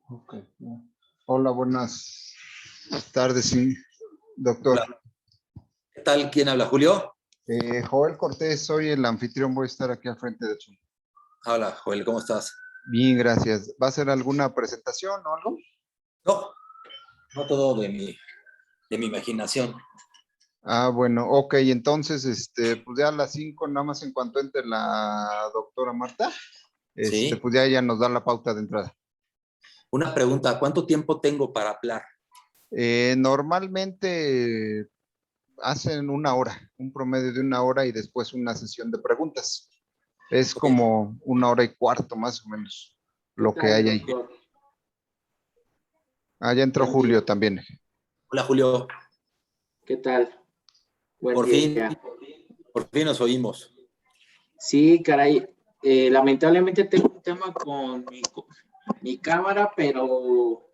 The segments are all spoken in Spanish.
Ok. Hola, buenas tardes, sí, doctor. Hola. ¿Qué tal? ¿Quién habla? ¿Julio? Joel Cortés, soy el anfitrión, voy a estar aquí al frente de Zoom. Hola, Joel, ¿cómo estás? Bien, gracias. ¿Va a ser alguna presentación o algo? No, no todo de mi imaginación. Ah, bueno, ok, entonces, pues ya a las 5, nada más en cuanto entre la doctora Marta, ¿Sí? pues ya ella nos da la pauta de entrada. Una pregunta, ¿cuánto tiempo tengo para hablar? Normalmente hacen una hora, un promedio de una hora y después una sesión de preguntas. Es Ok. como una hora y cuarto más o menos ¿Qué lo que tal, hay ahí. doctor? Ah, ya entró Buen día. Julio también. Hola, Julio. ¿Qué tal? Buen Por fin día. nos oímos. Sí, caray. Lamentablemente tengo un tema con mi cámara, pero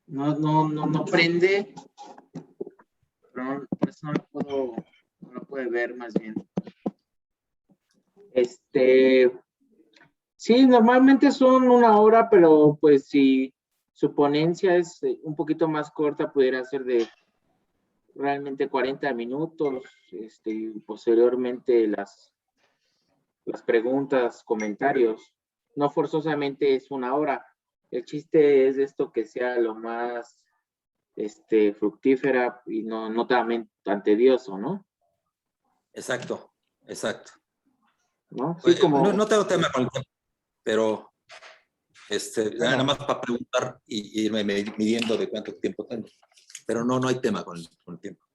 no prende. Pero por eso no lo puede ver más bien. Sí, normalmente son una hora, pero pues si su ponencia es un poquito más corta, pudiera ser de realmente 40 minutos, y posteriormente las preguntas, comentarios. No forzosamente es una hora. El chiste es esto que sea lo más fructífera y no tan tedioso, ¿no? Exacto, exacto. ¿No? Sí, Pues, no, como, no tengo tema con el tiempo, pero nada Bueno, más para preguntar y irme midiendo de cuánto tiempo tengo. Pero no hay tema con el tiempo.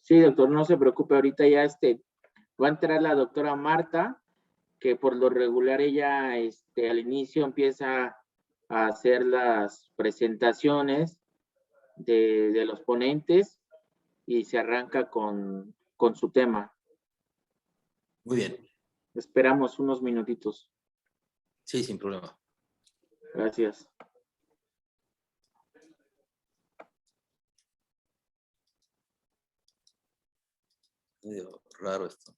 sí, doctor, no se preocupe, ahorita ya va a entrar la doctora Marta, que por lo regular ella al inicio empieza a hacer las presentaciones de los ponentes y se arranca con su tema. Muy bien. Esperamos unos minutitos. Sí, sin problema. Gracias. Medio raro esto.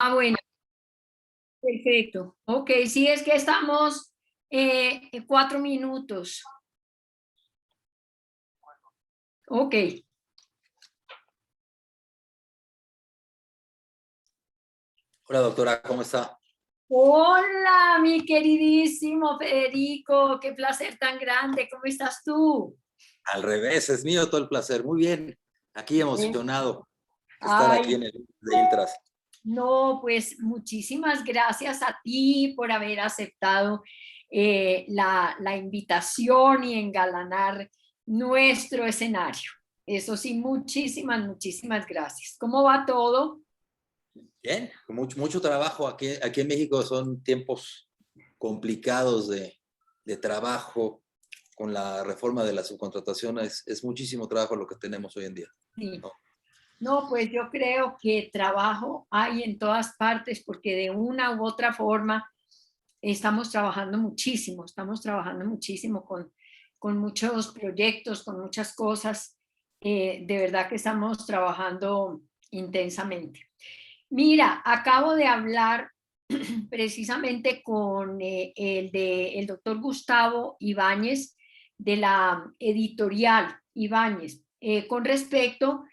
Ah, bueno, perfecto. Ok, sí, es que estamos 4 minutos. Ok. Hola, doctora, ¿cómo está? Hola, mi queridísimo Federico, qué placer tan grande. ¿Cómo estás tú? Al revés, es mío todo el placer. Muy bien, aquí emocionado de estar aquí Ay, en el de Intras. no, pues muchísimas gracias a ti por haber aceptado la invitación y engalanar nuestro escenario. Eso sí, muchísimas gracias. ¿Cómo va todo? Bien, con mucho trabajo. Aquí en México son tiempos complicados de trabajo con la reforma de la subcontratación. Es muchísimo trabajo lo que tenemos hoy en día. Sí. ¿No? No, pues yo creo que trabajo hay en todas partes porque de una u otra forma estamos trabajando muchísimo con muchos proyectos, con muchas cosas. De verdad que estamos trabajando intensamente. Mira, acabo de hablar precisamente con el doctor Gustavo Ibáñez de la editorial Ibáñez con respecto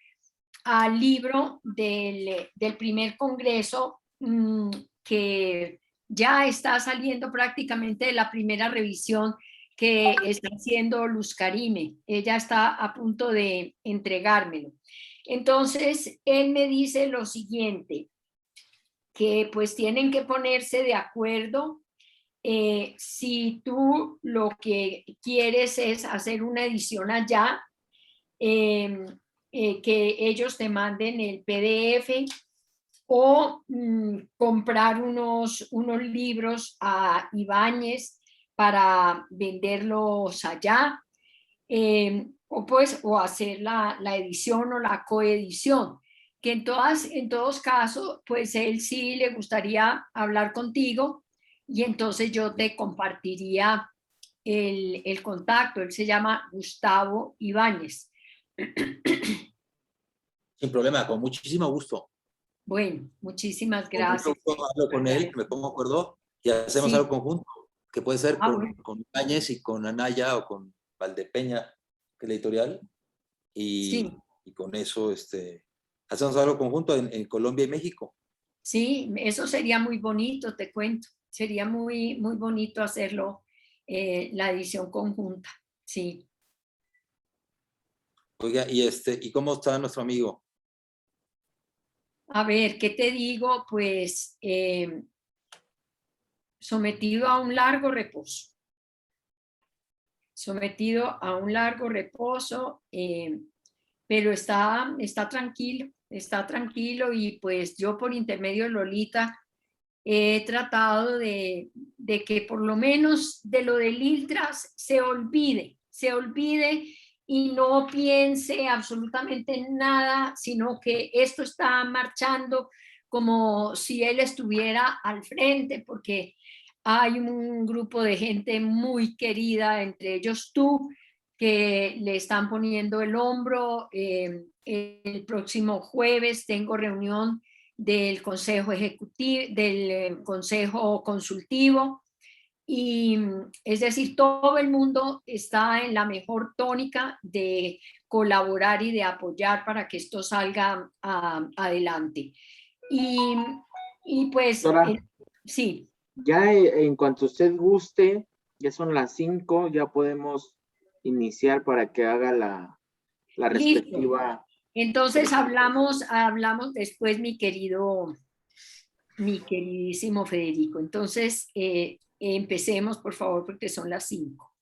al libro del primer congreso que ya está saliendo prácticamente de la primera revisión que está haciendo Luz Karime. Ella está a punto de entregármelo. Entonces, él me dice lo siguiente, que pues tienen que ponerse de acuerdo si tú lo que quieres es hacer una edición allá, que ellos te manden el PDF o comprar unos libros a Ibáñez para venderlos allá, o hacer la edición o la coedición, que en todos casos, pues él sí le gustaría hablar contigo y entonces yo te compartiría el contacto. Él se llama Gustavo Ibáñez. Sin problema, con muchísimo gusto. Bueno, muchísimas Con mucho gracias. gusto hablo con él, me pongo de acuerdo y hacemos Sí. algo conjunto, que puede ser Bueno. con Ibáñez y con Anaya o con Valdepeña, que es la editorial, Sí, y con eso hacemos algo conjunto en Colombia y México. sí, eso sería muy bonito, te cuento. Sería muy bonito hacerlo, la edición conjunta. Sí. Oiga, ¿y cómo está nuestro amigo? A ver, ¿qué te digo? Pues sometido a un largo reposo. Sometido a un largo reposo, pero está tranquilo y pues yo por intermedio de Lolita he tratado de que por lo menos de lo del Iltras se olvide y no piense absolutamente en nada, sino que esto está marchando como si él estuviera al frente, porque hay un grupo de gente muy querida, entre ellos tú, que le están poniendo el hombro. El próximo jueves tengo reunión del Consejo Ejecutivo, del Consejo Consultivo, y es decir, todo el mundo está en la mejor tónica de colaborar y de apoyar para que esto salga adelante. Y, y pues, Doctora, sí. ya en cuanto usted guste, ya son las 5, ya podemos iniciar para que haga la Listo. respectiva. Entonces hablamos después, mi queridísimo Federico. Entonces, empecemos, por favor, porque son las 5.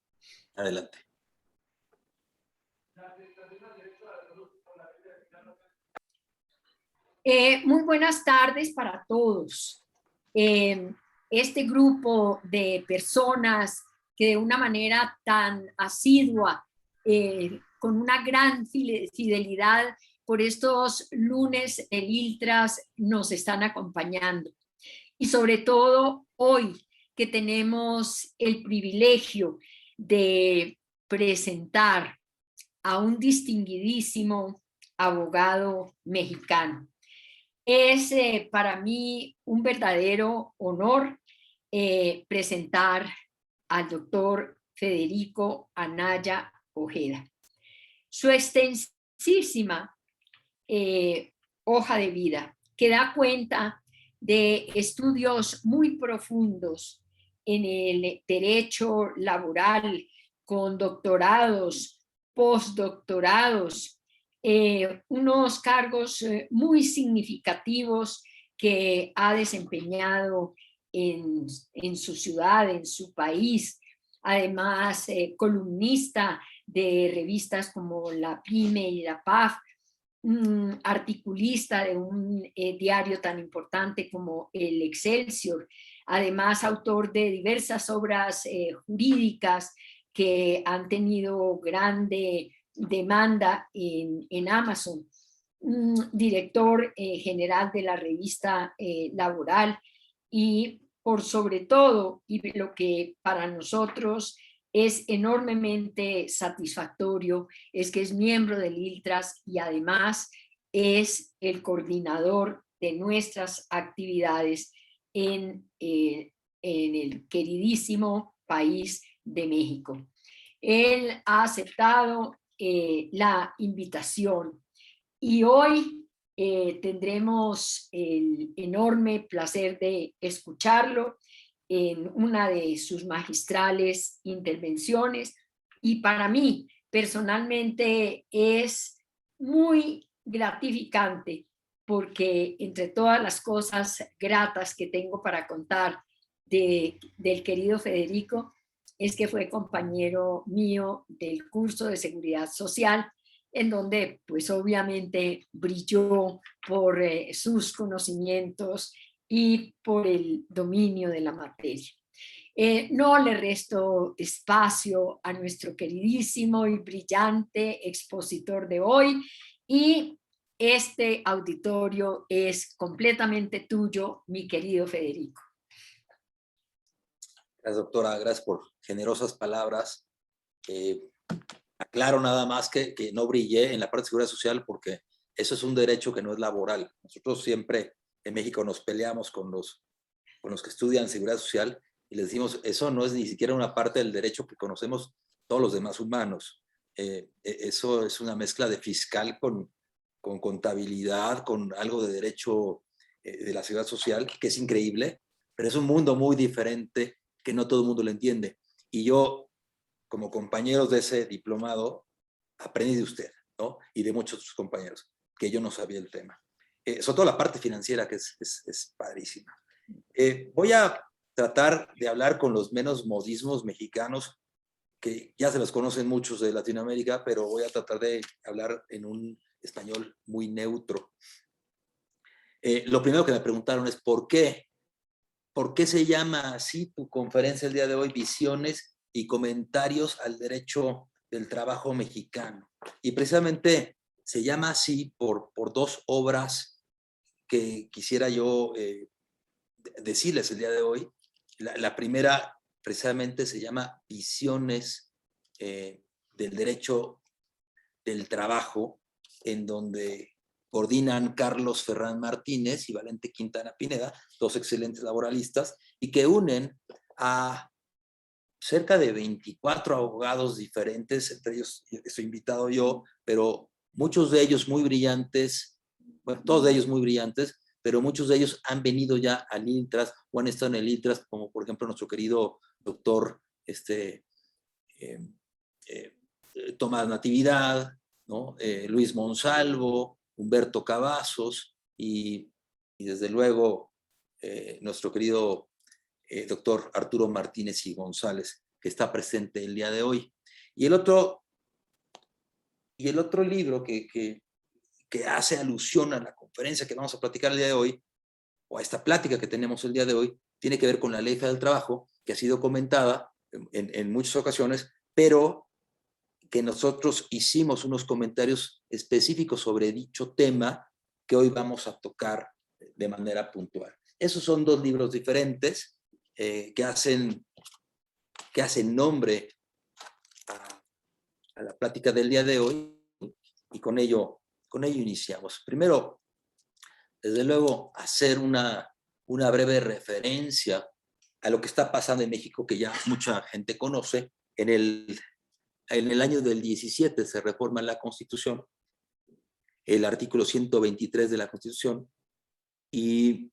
Adelante. Muy buenas tardes para todos. Este grupo de personas que de una manera tan asidua, con una gran fidelidad por estos lunes el Iltras nos están acompañando. Y sobre todo hoy que tenemos el privilegio de presentar a un distinguidísimo abogado mexicano. Es para mí un verdadero honor presentar al doctor Federico Anaya Ojeda. Su extensísima hoja de vida, que da cuenta de estudios muy profundos en el derecho laboral, con doctorados, postdoctorados, unos cargos muy significativos que ha desempeñado en su ciudad, en su país. Además, columnista de revistas como La Pyme y La PAF, articulista de un diario tan importante como el Excelsior, además autor de diversas obras jurídicas que han tenido grande demanda en Amazon, director general de la revista Laboral, y por sobre todo, y lo que para nosotros es enormemente satisfactorio, es que es miembro del ILTRAS y además es el coordinador de nuestras actividades en el queridísimo país de México. Él ha aceptado la invitación y hoy tendremos el enorme placer de escucharlo en una de sus magistrales intervenciones, y para mí personalmente es muy gratificante porque entre todas las cosas gratas que tengo para contar del querido Federico es que fue compañero mío del curso de Seguridad Social, en donde pues obviamente brilló por sus conocimientos y por el dominio de la materia. No le resto espacio a nuestro queridísimo y brillante expositor de hoy, y este auditorio es completamente tuyo, mi querido Federico. Gracias, doctora. Gracias por generosas palabras. Aclaro nada más que no brillé en la parte de seguridad social porque eso es un derecho que no es laboral. Nosotros siempre en México nos peleamos con los que estudian seguridad social y les decimos, eso no es ni siquiera una parte del derecho que conocemos todos los demás humanos. Eso es una mezcla de fiscal con contabilidad, con algo de derecho de la seguridad social, que es increíble, pero es un mundo muy diferente que no todo el mundo lo entiende. Y yo, como compañeros de ese diplomado, aprendí de usted, ¿no? Y de muchos otros compañeros, que yo no sabía el tema. Sobre todo la parte financiera, que es padrísima. Voy a tratar de hablar con los menos modismos mexicanos, que ya se los conocen muchos de Latinoamérica, pero voy a tratar de hablar en un español muy neutro. Lo primero que me preguntaron es ¿por qué? ¿Por qué se llama así tu conferencia el día de hoy, Visiones y Comentarios al Derecho del Trabajo Mexicano? Y precisamente se llama así por dos obras que quisiera yo decirles el día de hoy. La primera precisamente se llama Visiones del Derecho del Trabajo, en donde coordinan Carlos Ferrán Martínez y Valente Quintana Pineda, dos excelentes laboralistas, y que unen a cerca de 24 abogados diferentes, entre ellos estoy invitado yo, pero muchos de ellos muy brillantes, bueno, todos de ellos muy brillantes, pero muchos de ellos han venido ya al ILTRAS o han estado en el ILTRAS, como por ejemplo nuestro querido doctor Tomás Natividad, ¿no? Luis Monsalvo, Humberto Cavazos y desde luego nuestro querido doctor Arturo Martínez y González, que está presente el día de hoy. Y el otro libro que hace alusión a la conferencia que vamos a platicar el día de hoy, o a esta plática que tenemos el día de hoy, tiene que ver con la Ley Federal del Trabajo, que ha sido comentada en muchas ocasiones, pero que nosotros hicimos unos comentarios específicos sobre dicho tema que hoy vamos a tocar de manera puntual. Esos son dos libros diferentes que hacen nombre a la plática del día de hoy, y con ello iniciamos. Primero, desde luego, hacer una breve referencia a lo que está pasando en México, que ya mucha gente conoce. En el año del 17 se reforma la Constitución, el artículo 123 de la Constitución, y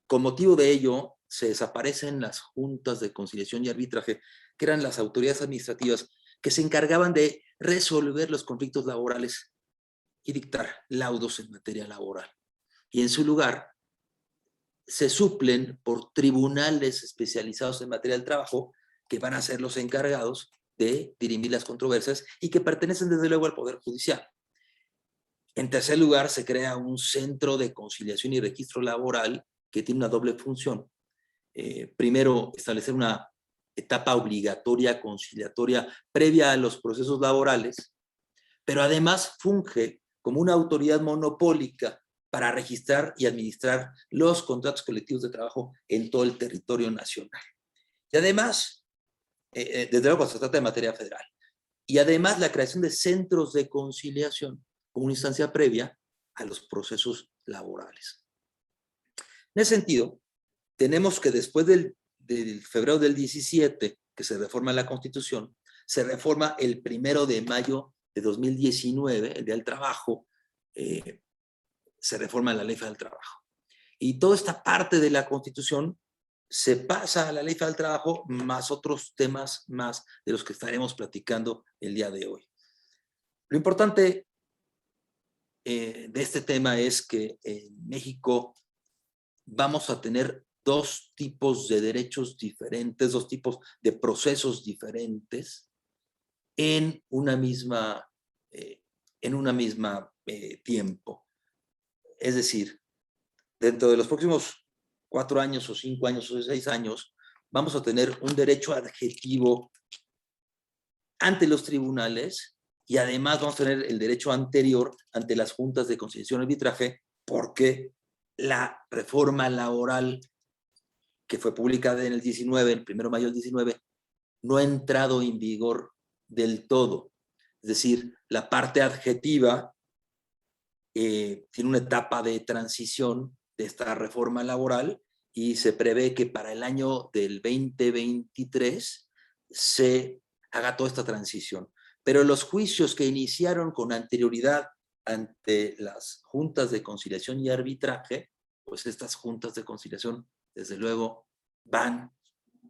con motivo de ello se desaparecen las juntas de conciliación y arbitraje, que eran las autoridades administrativas que se encargaban de resolver los conflictos laborales y dictar laudos en materia laboral. Y en su lugar se suplen por tribunales especializados en materia del trabajo, que van a ser los encargados de dirimir las controversias y que pertenecen desde luego al Poder Judicial. En tercer lugar, se crea un centro de conciliación y registro laboral que tiene una doble función. Primero, establecer una etapa obligatoria conciliatoria previa a los procesos laborales, pero además funge como una autoridad monopólica para registrar y administrar los contratos colectivos de trabajo en todo el territorio nacional. Y además, desde luego se trata de materia federal, y además la creación de centros de conciliación como una instancia previa a los procesos laborales. En ese sentido, tenemos que después del febrero del 17, que se reforma la Constitución, se reforma el 1 de mayo de 2019, el Día del Trabajo, se reforma la Ley Federal del Trabajo. Y toda esta parte de la Constitución se pasa a la Ley Federal del Trabajo, más otros temas más de los que estaremos platicando el día de hoy. Lo importante de este tema es que en México vamos a tener dos tipos de derechos diferentes, dos tipos de procesos diferentes en una misma tiempo. Es decir, dentro de los próximos 4 años o 5 años o 6 años, vamos a tener un derecho adjetivo ante los tribunales y además vamos a tener el derecho anterior ante las juntas de conciliación y arbitraje, porque la reforma laboral que fue publicada en el 19, el 1 de mayo del 19, no ha entrado en vigor del todo. Es decir, la parte adjetiva tiene una etapa de transición de esta reforma laboral y se prevé que para el año del 2023 se haga toda esta transición. Pero los juicios que iniciaron con anterioridad ante las juntas de conciliación y arbitraje, pues estas juntas de conciliación, desde luego, van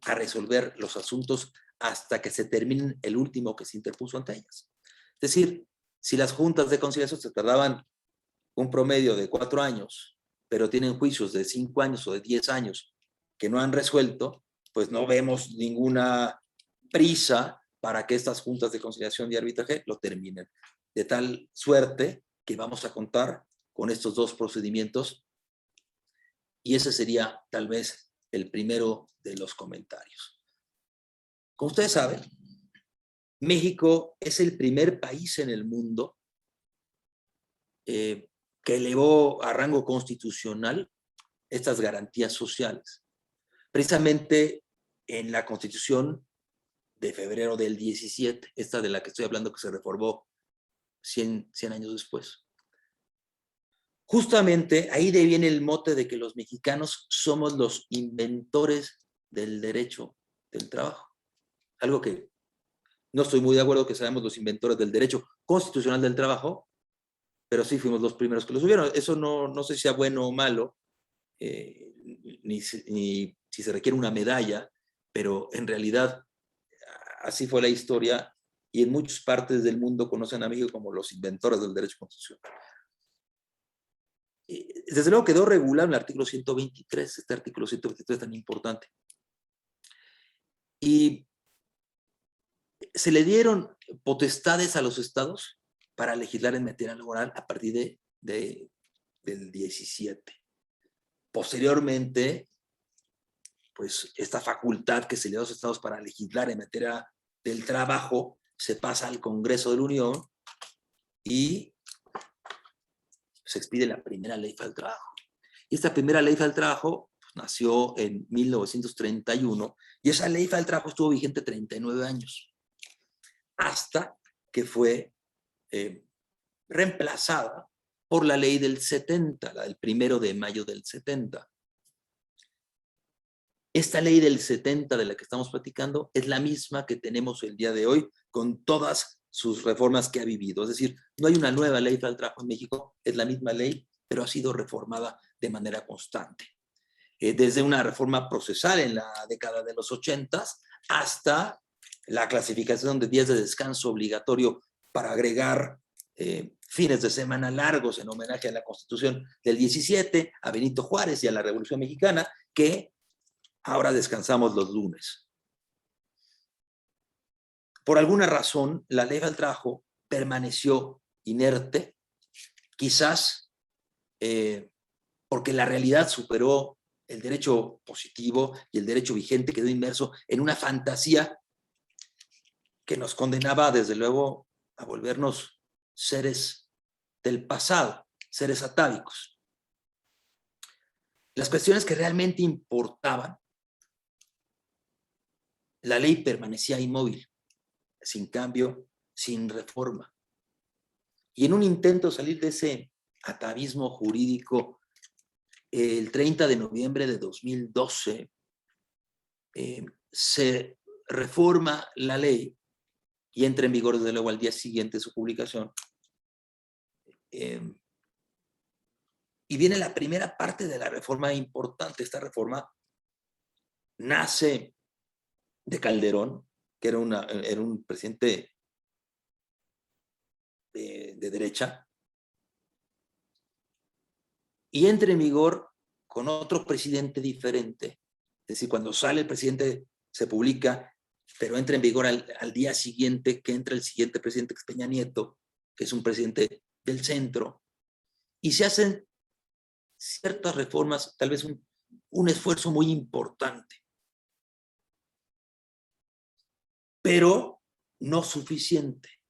a resolver los asuntos hasta que se termine el último que se interpuso ante ellas. Es decir, si las juntas de conciliación se tardaban un promedio de 4 años, pero tienen juicios de 5 años o de 10 años que no han resuelto, pues no vemos ninguna prisa para que estas juntas de conciliación y arbitraje lo terminen. De tal suerte que vamos a contar con estos dos procedimientos y ese sería tal vez el primero de los comentarios. Como ustedes saben, México es el primer país en el mundo que elevó a rango constitucional estas garantías sociales. Precisamente en la Constitución de febrero del 17, esta de la que estoy hablando que se reformó 100 años después. Justamente ahí de viene el mote de que los mexicanos somos los inventores del derecho del trabajo. Algo que no estoy muy de acuerdo que seamos los inventores del derecho constitucional del trabajo, pero sí fuimos los primeros que lo subieron. Eso no sé si sea bueno o malo, ni si se requiere una medalla, pero en realidad así fue la historia y en muchas partes del mundo conocen a México como los inventores del derecho constitucional. Desde luego quedó regulado en el artículo 123, este artículo 123 tan importante. Y se le dieron potestades a los estados para legislar en materia laboral a partir del 17. Posteriormente, pues esta facultad que se le dio a los estados para legislar en materia del trabajo se pasa al Congreso de la Unión y se expide la primera Ley Federal del Trabajo. Y esta primera Ley Federal del Trabajo pues, nació en 1931 y esa Ley Federal del Trabajo estuvo vigente 39 años hasta que fue reemplazada por la ley del 70, la del 1 de mayo del 70. Esta ley del 70 de la que estamos platicando es la misma que tenemos el día de hoy con todas sus reformas que ha vivido. Es decir, no hay una nueva ley para el trabajo en México, es la misma ley, pero ha sido reformada de manera constante. Desde una reforma procesal en la década de los 80 hasta la clasificación de días de descanso obligatorio para agregar fines de semana largos en homenaje a la Constitución del 17, a Benito Juárez y a la Revolución Mexicana, que ahora descansamos los lunes. Por alguna razón, la ley del trabajo permaneció inerte, quizás porque la realidad superó el derecho positivo y el derecho vigente, quedó inmerso en una fantasía que nos condenaba, desde luego, a volvernos seres del pasado, seres atávicos. Las cuestiones que realmente importaban, la ley permanecía inmóvil, sin cambio, sin reforma. Y en un intento de salir de ese atavismo jurídico, el 30 de noviembre de 2012 se reforma la ley y entra en vigor desde luego al día siguiente de su publicación. Y viene la primera parte de la reforma importante. Esta reforma nace de Calderón, que era un presidente de derecha, y entra en vigor con otro presidente diferente. Es decir, cuando sale el presidente se publica, pero entra en vigor al día siguiente que entra el siguiente presidente, que es Peña Nieto, que es un presidente del centro, y se hacen ciertas reformas, tal vez un esfuerzo muy importante, pero no suficiente.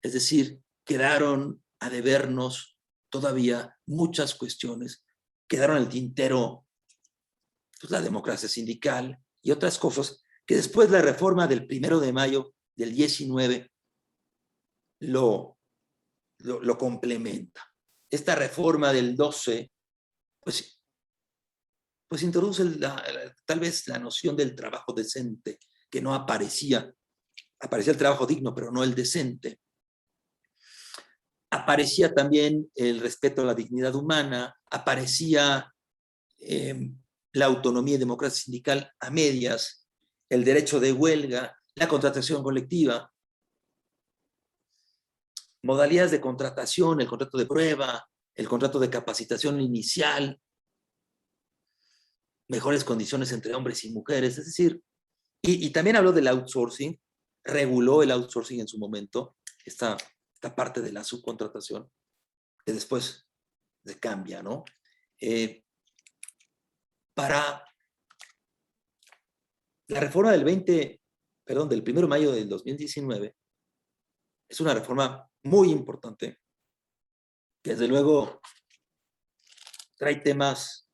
Es decir, quedaron a debernos todavía muchas cuestiones, quedaron en el tintero pues, la democracia sindical y otras cosas que después la reforma del 1 de mayo del 19 lo complementa. Esta reforma del 12 pues introduce tal vez la noción del trabajo decente, que no aparecía el trabajo digno, pero no el decente. Aparecía también el respeto a la dignidad humana, aparecía la autonomía y democracia sindical a medias, el derecho de huelga, la contratación colectiva, modalidades de contratación, el contrato de prueba, el contrato de capacitación inicial, mejores condiciones entre hombres y mujeres, es decir, y también habló del outsourcing, reguló el outsourcing en su momento, esta parte de la subcontratación, que después se cambia, ¿no? Para la reforma del 1 de mayo del 2019, es una reforma muy importante, que desde luego trae temas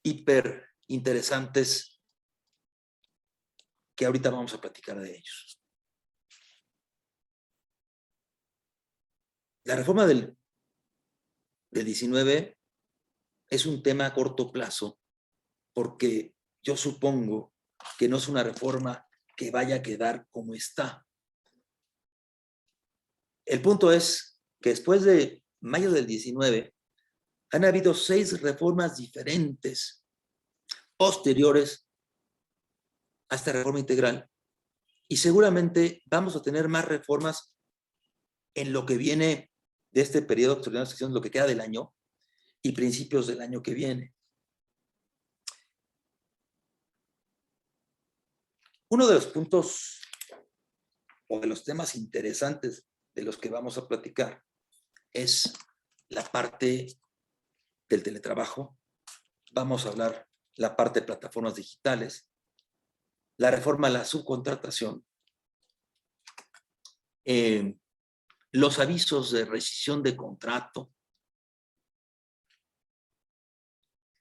hiper interesantes que ahorita vamos a platicar de ellos. La reforma del 19 es un tema a corto plazo, porque yo supongo que no es una reforma que vaya a quedar como está. El punto es que después de mayo del 19 han habido 6 reformas diferentes posteriores a esta reforma integral, y seguramente vamos a tener más reformas en lo que viene de este periodo extraordinario de sesión, lo que queda del año y principios del año que viene. Uno de los puntos o de los temas interesantes de los que vamos a platicar es la parte del teletrabajo. Vamos a hablar la parte de plataformas digitales, la reforma a la subcontratación, los avisos de rescisión de contrato,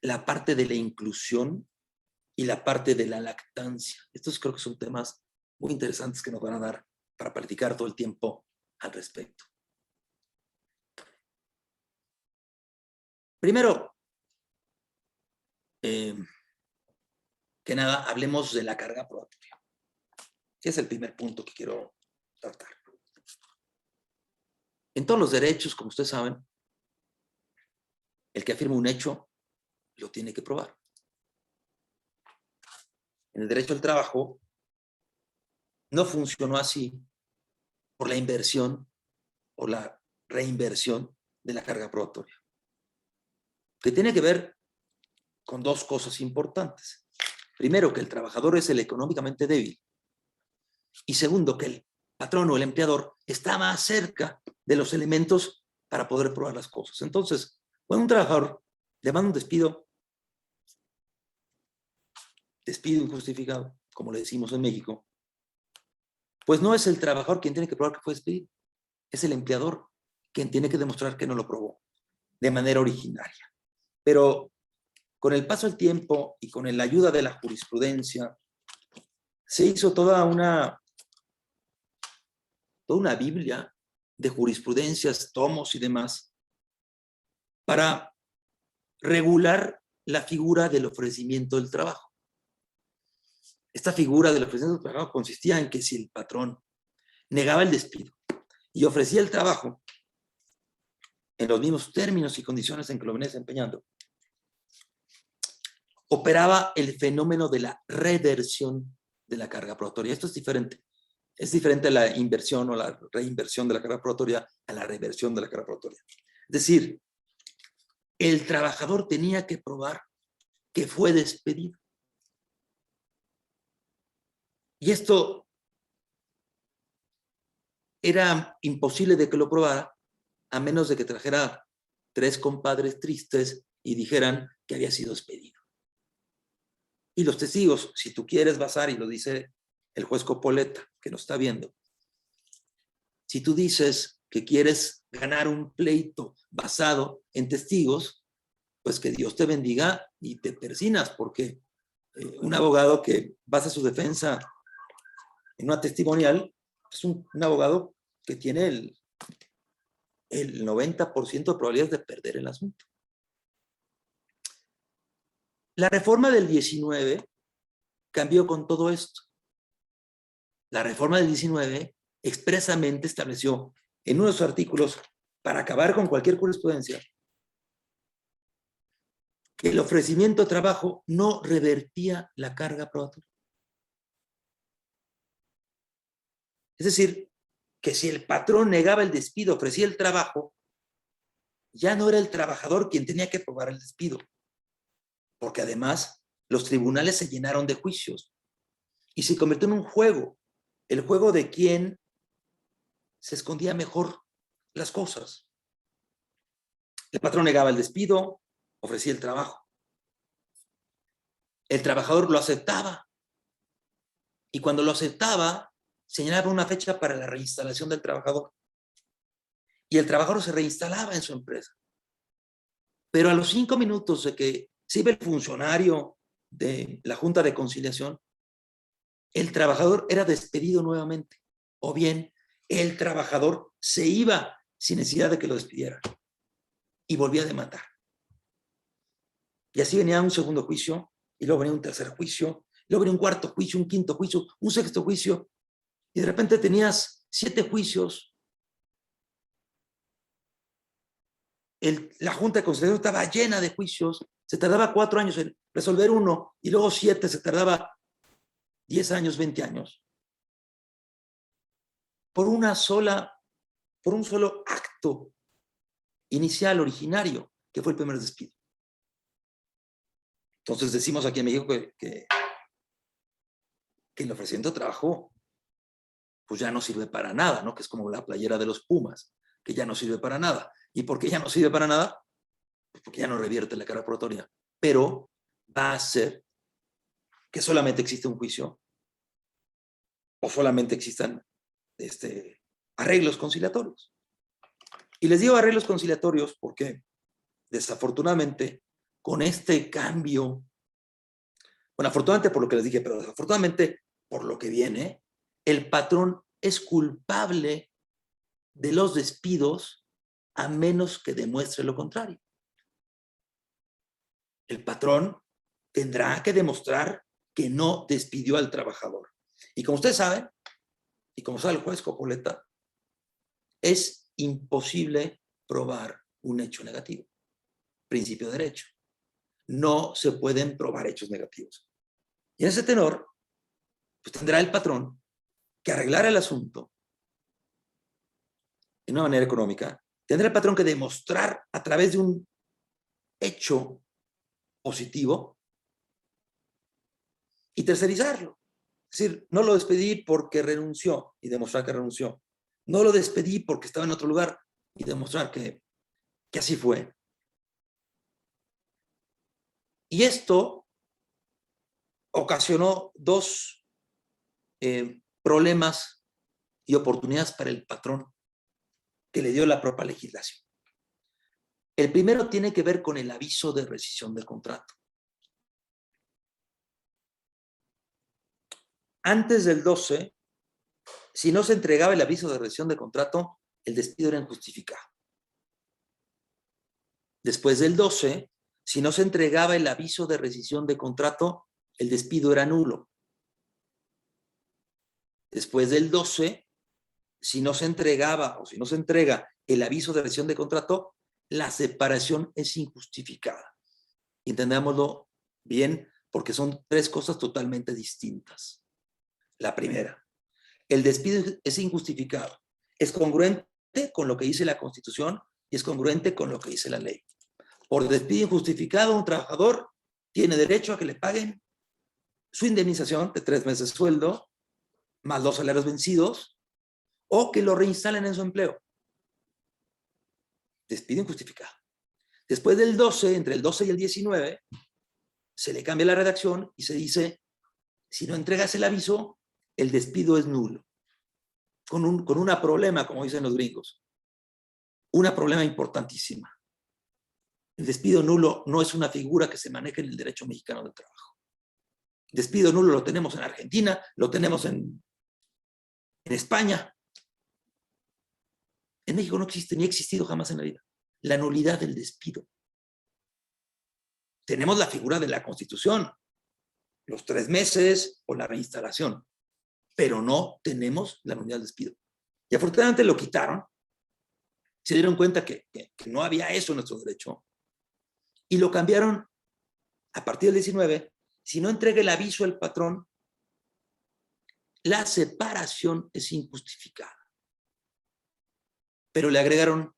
la parte de la inclusión y la parte de la lactancia. Estos creo que son temas muy interesantes que nos van a dar para platicar todo el tiempo al respecto. Primero, que nada hablemos de la carga probatoria. Ese es el primer punto que quiero tratar. En todos los derechos, como ustedes saben, el que afirma un hecho lo tiene que probar. En el derecho al trabajo no funcionó así por la inversión o la reinversión de la carga probatoria, que tiene que ver con dos cosas importantes. Primero, que el trabajador es el económicamente débil. Y segundo, que el patrón o el empleador está más cerca de los elementos para poder probar las cosas. Entonces, cuando un trabajador demanda un despido injustificado, como le decimos en México, pues no es el trabajador quien tiene que probar que fue despedido, es el empleador quien tiene que demostrar que no lo probó de manera originaria. Pero con el paso del tiempo y con la ayuda de la jurisprudencia, se hizo toda una Biblia de jurisprudencias, tomos y demás, para regular la figura del ofrecimiento del trabajo. Esta figura del ofrecimiento del trabajo consistía en que si el patrón negaba el despido y ofrecía el trabajo en los mismos términos y condiciones en que lo venía desempeñando, operaba el fenómeno de la reversión de la carga probatoria. Esto es diferente. Es diferente a la inversión o la reinversión de la carga probatoria a la reversión de la carga probatoria. Es decir, el trabajador tenía que probar que fue despedido. Y esto era imposible de que lo probara a menos de que trajera 3 compadres tristes y dijeran que había sido despedido. Y los testigos, si tú quieres basar, y lo dice el juez Copoleta, que nos está viendo, si tú dices que quieres ganar un pleito basado en testigos, pues que Dios te bendiga y te persinas, porque un abogado que basa su defensa en una testimonial es un abogado que tiene el 90% de probabilidades de perder el asunto. La reforma del 19 cambió con todo esto. La reforma del 19 expresamente estableció en uno de sus artículos, para acabar con cualquier jurisprudencia, que el ofrecimiento de trabajo no revertía la carga probatoria. Es decir, que si el patrón negaba el despido, ofrecía el trabajo, ya no era el trabajador quien tenía que probar el despido, porque además los tribunales se llenaron de juicios y se convirtió en un juego, el juego de quién se escondía mejor las cosas. El patrón negaba el despido, ofrecía el trabajo. El trabajador lo aceptaba y cuando lo aceptaba señalaba una fecha para la reinstalación del trabajador y el trabajador se reinstalaba en su empresa. Pero a los 5 minutos de que se iba el funcionario de la Junta de Conciliación, el trabajador era despedido nuevamente, o bien el trabajador se iba sin necesidad de que lo despidieran y volvía a demandar. Y así venía un segundo juicio, y luego venía un tercer juicio, luego venía un cuarto juicio, un quinto juicio, un sexto juicio, y de repente tenías 7 juicios. La Junta de Conciliación estaba llena de juicios, se tardaba 4 años en resolver uno, y luego 7 se tardaba 10 años, 20 años. Por un solo acto inicial, originario, que fue el primer despido. Entonces decimos aquí en México que el ofrecimiento de trabajo pues ya no sirve para nada, ¿no? Que es como la playera de los Pumas, que ya no sirve para nada. ¿Y por qué ya no sirve para nada? Pues porque ya no revierte la carga probatoria. Pero va a ser que solamente existe un juicio o solamente existan arreglos conciliatorios. Y les digo arreglos conciliatorios porque desafortunadamente con este cambio, bueno, afortunadamente por lo que les dije, pero desafortunadamente por lo que viene, el patrón es culpable de los despidos a menos que demuestre lo contrario. El patrón tendrá que demostrar que no despidió al trabajador. Y como ustedes saben, y como sabe el juez Copoleta, es imposible probar un hecho negativo. Principio de derecho. No se pueden probar hechos negativos. Y en ese tenor, pues tendrá el patrón que arreglar el asunto de una manera económica. Tendrá el patrón que demostrar a través de un hecho positivo y tercerizarlo. Es decir, no lo despedí porque renunció y demostrar que renunció. No lo despedí porque estaba en otro lugar y demostrar que así fue. Y esto ocasionó dos problemas y oportunidades para el patrón que le dio la propia legislación. El primero tiene que ver con el aviso de rescisión del contrato. Antes del 12, si no se entregaba el aviso de rescisión de contrato, el despido era injustificado. Después del 12, si no se entregaba el aviso de rescisión de contrato, el despido era nulo. Después del 12, si no se entregaba o si no se entrega el aviso de rescisión de contrato, la separación es injustificada. Entendámoslo bien, porque son tres cosas totalmente distintas. La primera, el despido es injustificado. Es congruente con lo que dice la Constitución y es congruente con lo que dice la ley. Por despido injustificado, un trabajador tiene derecho a que le paguen su indemnización de 3 meses de sueldo, más 2 salarios vencidos, o que lo reinstalen en su empleo. Despido injustificado. Después del 12, entre el 12 y el 19, se le cambia la redacción y se dice, si no entregas el aviso, el despido es nulo. Con una problema, como dicen los gringos. Una problema importantísima. El despido nulo no es una figura que se maneja en el derecho mexicano del trabajo. El despido nulo lo tenemos en Argentina, lo tenemos en España. En México no existe, ni ha existido jamás en la vida. La nulidad del despido. Tenemos la figura de la Constitución, los 3 meses o la reinstalación, pero no tenemos la nulidad del despido. Y afortunadamente lo quitaron, se dieron cuenta que no había eso en nuestro derecho, y lo cambiaron a partir del 19, si no entrega el aviso al patrón, la separación es injustificada. Pero le agregaron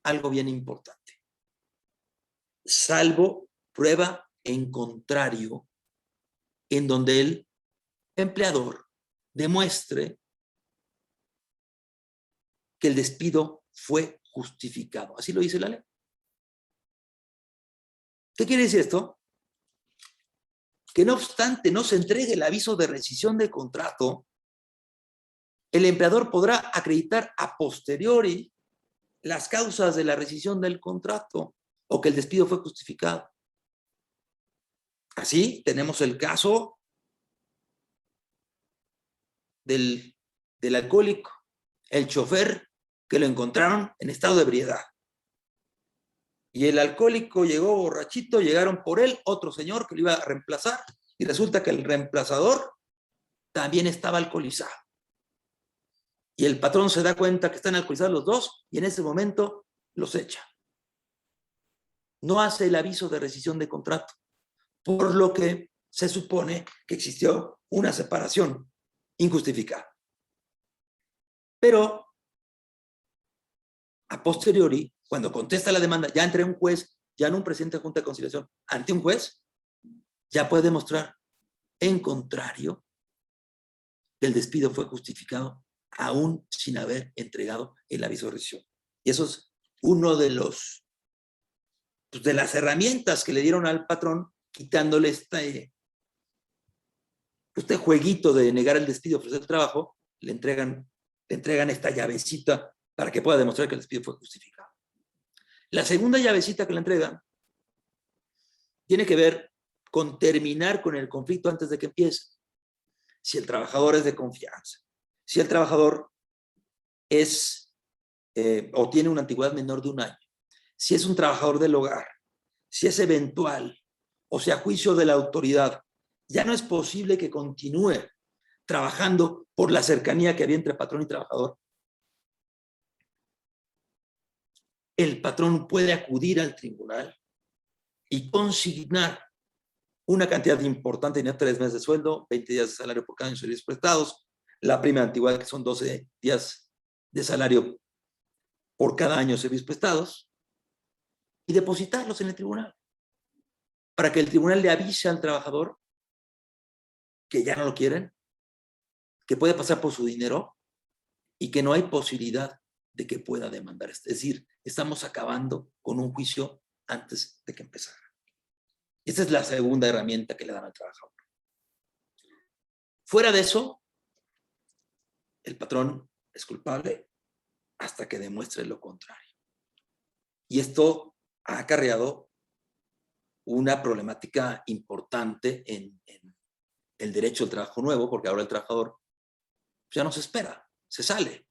algo bien importante. Salvo prueba en contrario, en donde el empleador demuestre que el despido fue justificado. Así lo dice la ley. ¿Qué quiere decir esto? Que no obstante no se entregue el aviso de rescisión de contrato, el empleador podrá acreditar a posteriori las causas de la rescisión del contrato o que el despido fue justificado. Así tenemos el caso del alcohólico, el chofer que lo encontraron en estado de ebriedad. Y el alcohólico llegó borrachito, llegaron por él, otro señor que lo iba a reemplazar, y resulta que el reemplazador también estaba alcoholizado. Y el patrón se da cuenta que están alcoholizados los dos, y en ese momento los echa. No hace el aviso de rescisión de contrato, por lo que se supone que existió una separación injustificada. Pero, a posteriori, cuando contesta la demanda, ya entre un juez, ya en un presidente de Junta de Conciliación, ante un juez, ya puede demostrar, en contrario, que el despido fue justificado, aún sin haber entregado el aviso de rescisión. Y eso es uno de las herramientas que le dieron al patrón, quitándole este jueguito de negar el despido, ofrecer el trabajo, le entregan esta llavecita para que pueda demostrar que el despido fue justificado. La segunda llavecita que le entregan tiene que ver con terminar con el conflicto antes de que empiece. Si el trabajador es de confianza, si el trabajador es o tiene una antigüedad menor de 1 año, si es un trabajador del hogar, si es eventual o si a juicio de la autoridad Ya no es posible que continúe trabajando por la cercanía que había entre patrón y trabajador. El patrón puede acudir al tribunal y consignar una cantidad importante, tenía 3 meses de sueldo, 20 días de salario por cada año de servicios prestados, la prima de antigüedad, que son 12 días de salario por cada año de servicios prestados, y depositarlos en el tribunal, para que el tribunal le avise al trabajador que ya no lo quieren, que puede pasar por su dinero y que no hay posibilidad de que pueda demandar. Es decir, estamos acabando con un juicio antes de que empezara. Esa es la segunda herramienta que le dan al trabajador. Fuera de eso, el patrón es culpable hasta que demuestre lo contrario. Y esto ha acarreado una problemática importante en el derecho al trabajo nuevo, porque ahora el trabajador ya no se espera, se sale,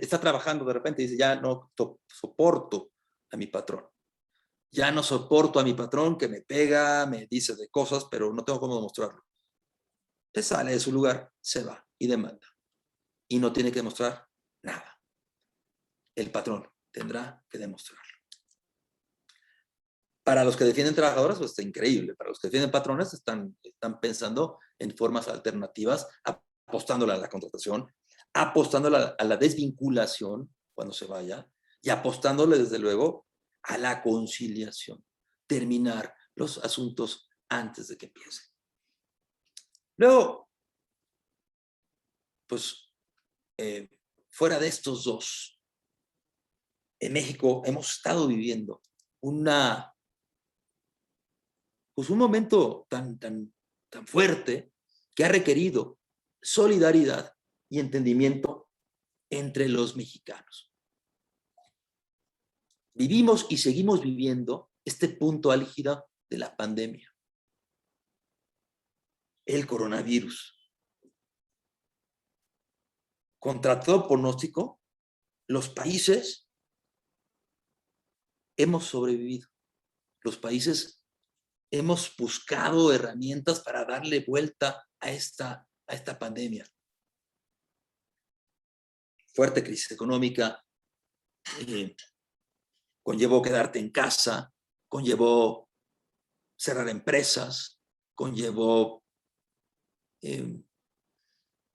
está trabajando de repente y dice, ya no soporto a mi patrón. Ya no soporto a mi patrón que me pega, me dice de cosas, pero no tengo cómo demostrarlo. Se sale de su lugar, se va y demanda. Y no tiene que demostrar nada. El patrón tendrá que demostrarlo. Para los que defienden trabajadoras, pues está increíble. Para los que defienden patrones, están pensando en formas alternativas, apostándole a la contratación, apostándole a la desvinculación cuando se vaya y apostándole, desde luego, a la conciliación. Terminar los asuntos antes de que empiecen. Luego, pues, fuera de estos dos, en México hemos estado viviendo un momento tan fuerte que ha requerido solidaridad y entendimiento entre los mexicanos. Vivimos y seguimos viviendo este punto álgido de la pandemia. El coronavirus. Contra todo pronóstico, los países hemos sobrevivido. Los países hemos buscado herramientas para darle vuelta a esta pandemia. Fuerte crisis económica, conllevó quedarte en casa, conllevó cerrar empresas, conllevó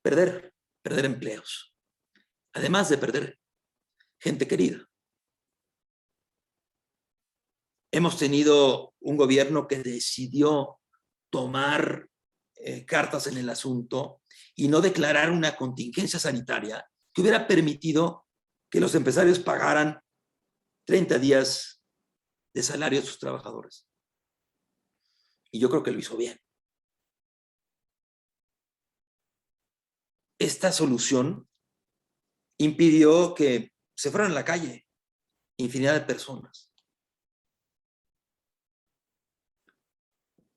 perder empleos, además de perder gente querida. Hemos tenido un gobierno que decidió tomar cartas en el asunto y no declarar una contingencia sanitaria que hubiera permitido que los empresarios pagaran 30 días de salario a sus trabajadores. Y yo creo que lo hizo bien. Esta solución impidió que se fueran a la calle infinidad de personas.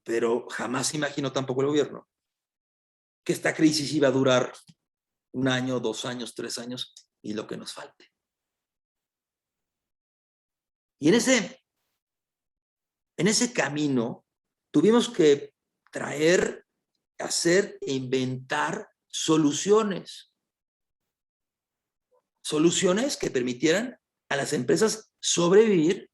Pero jamás imaginó tampoco el gobierno que esta crisis iba a durar 1 año, 2 años, 3 años y lo que nos falte. Y en ese camino tuvimos que traer, hacer e inventar soluciones. Soluciones que permitieran a las empresas sobrevivir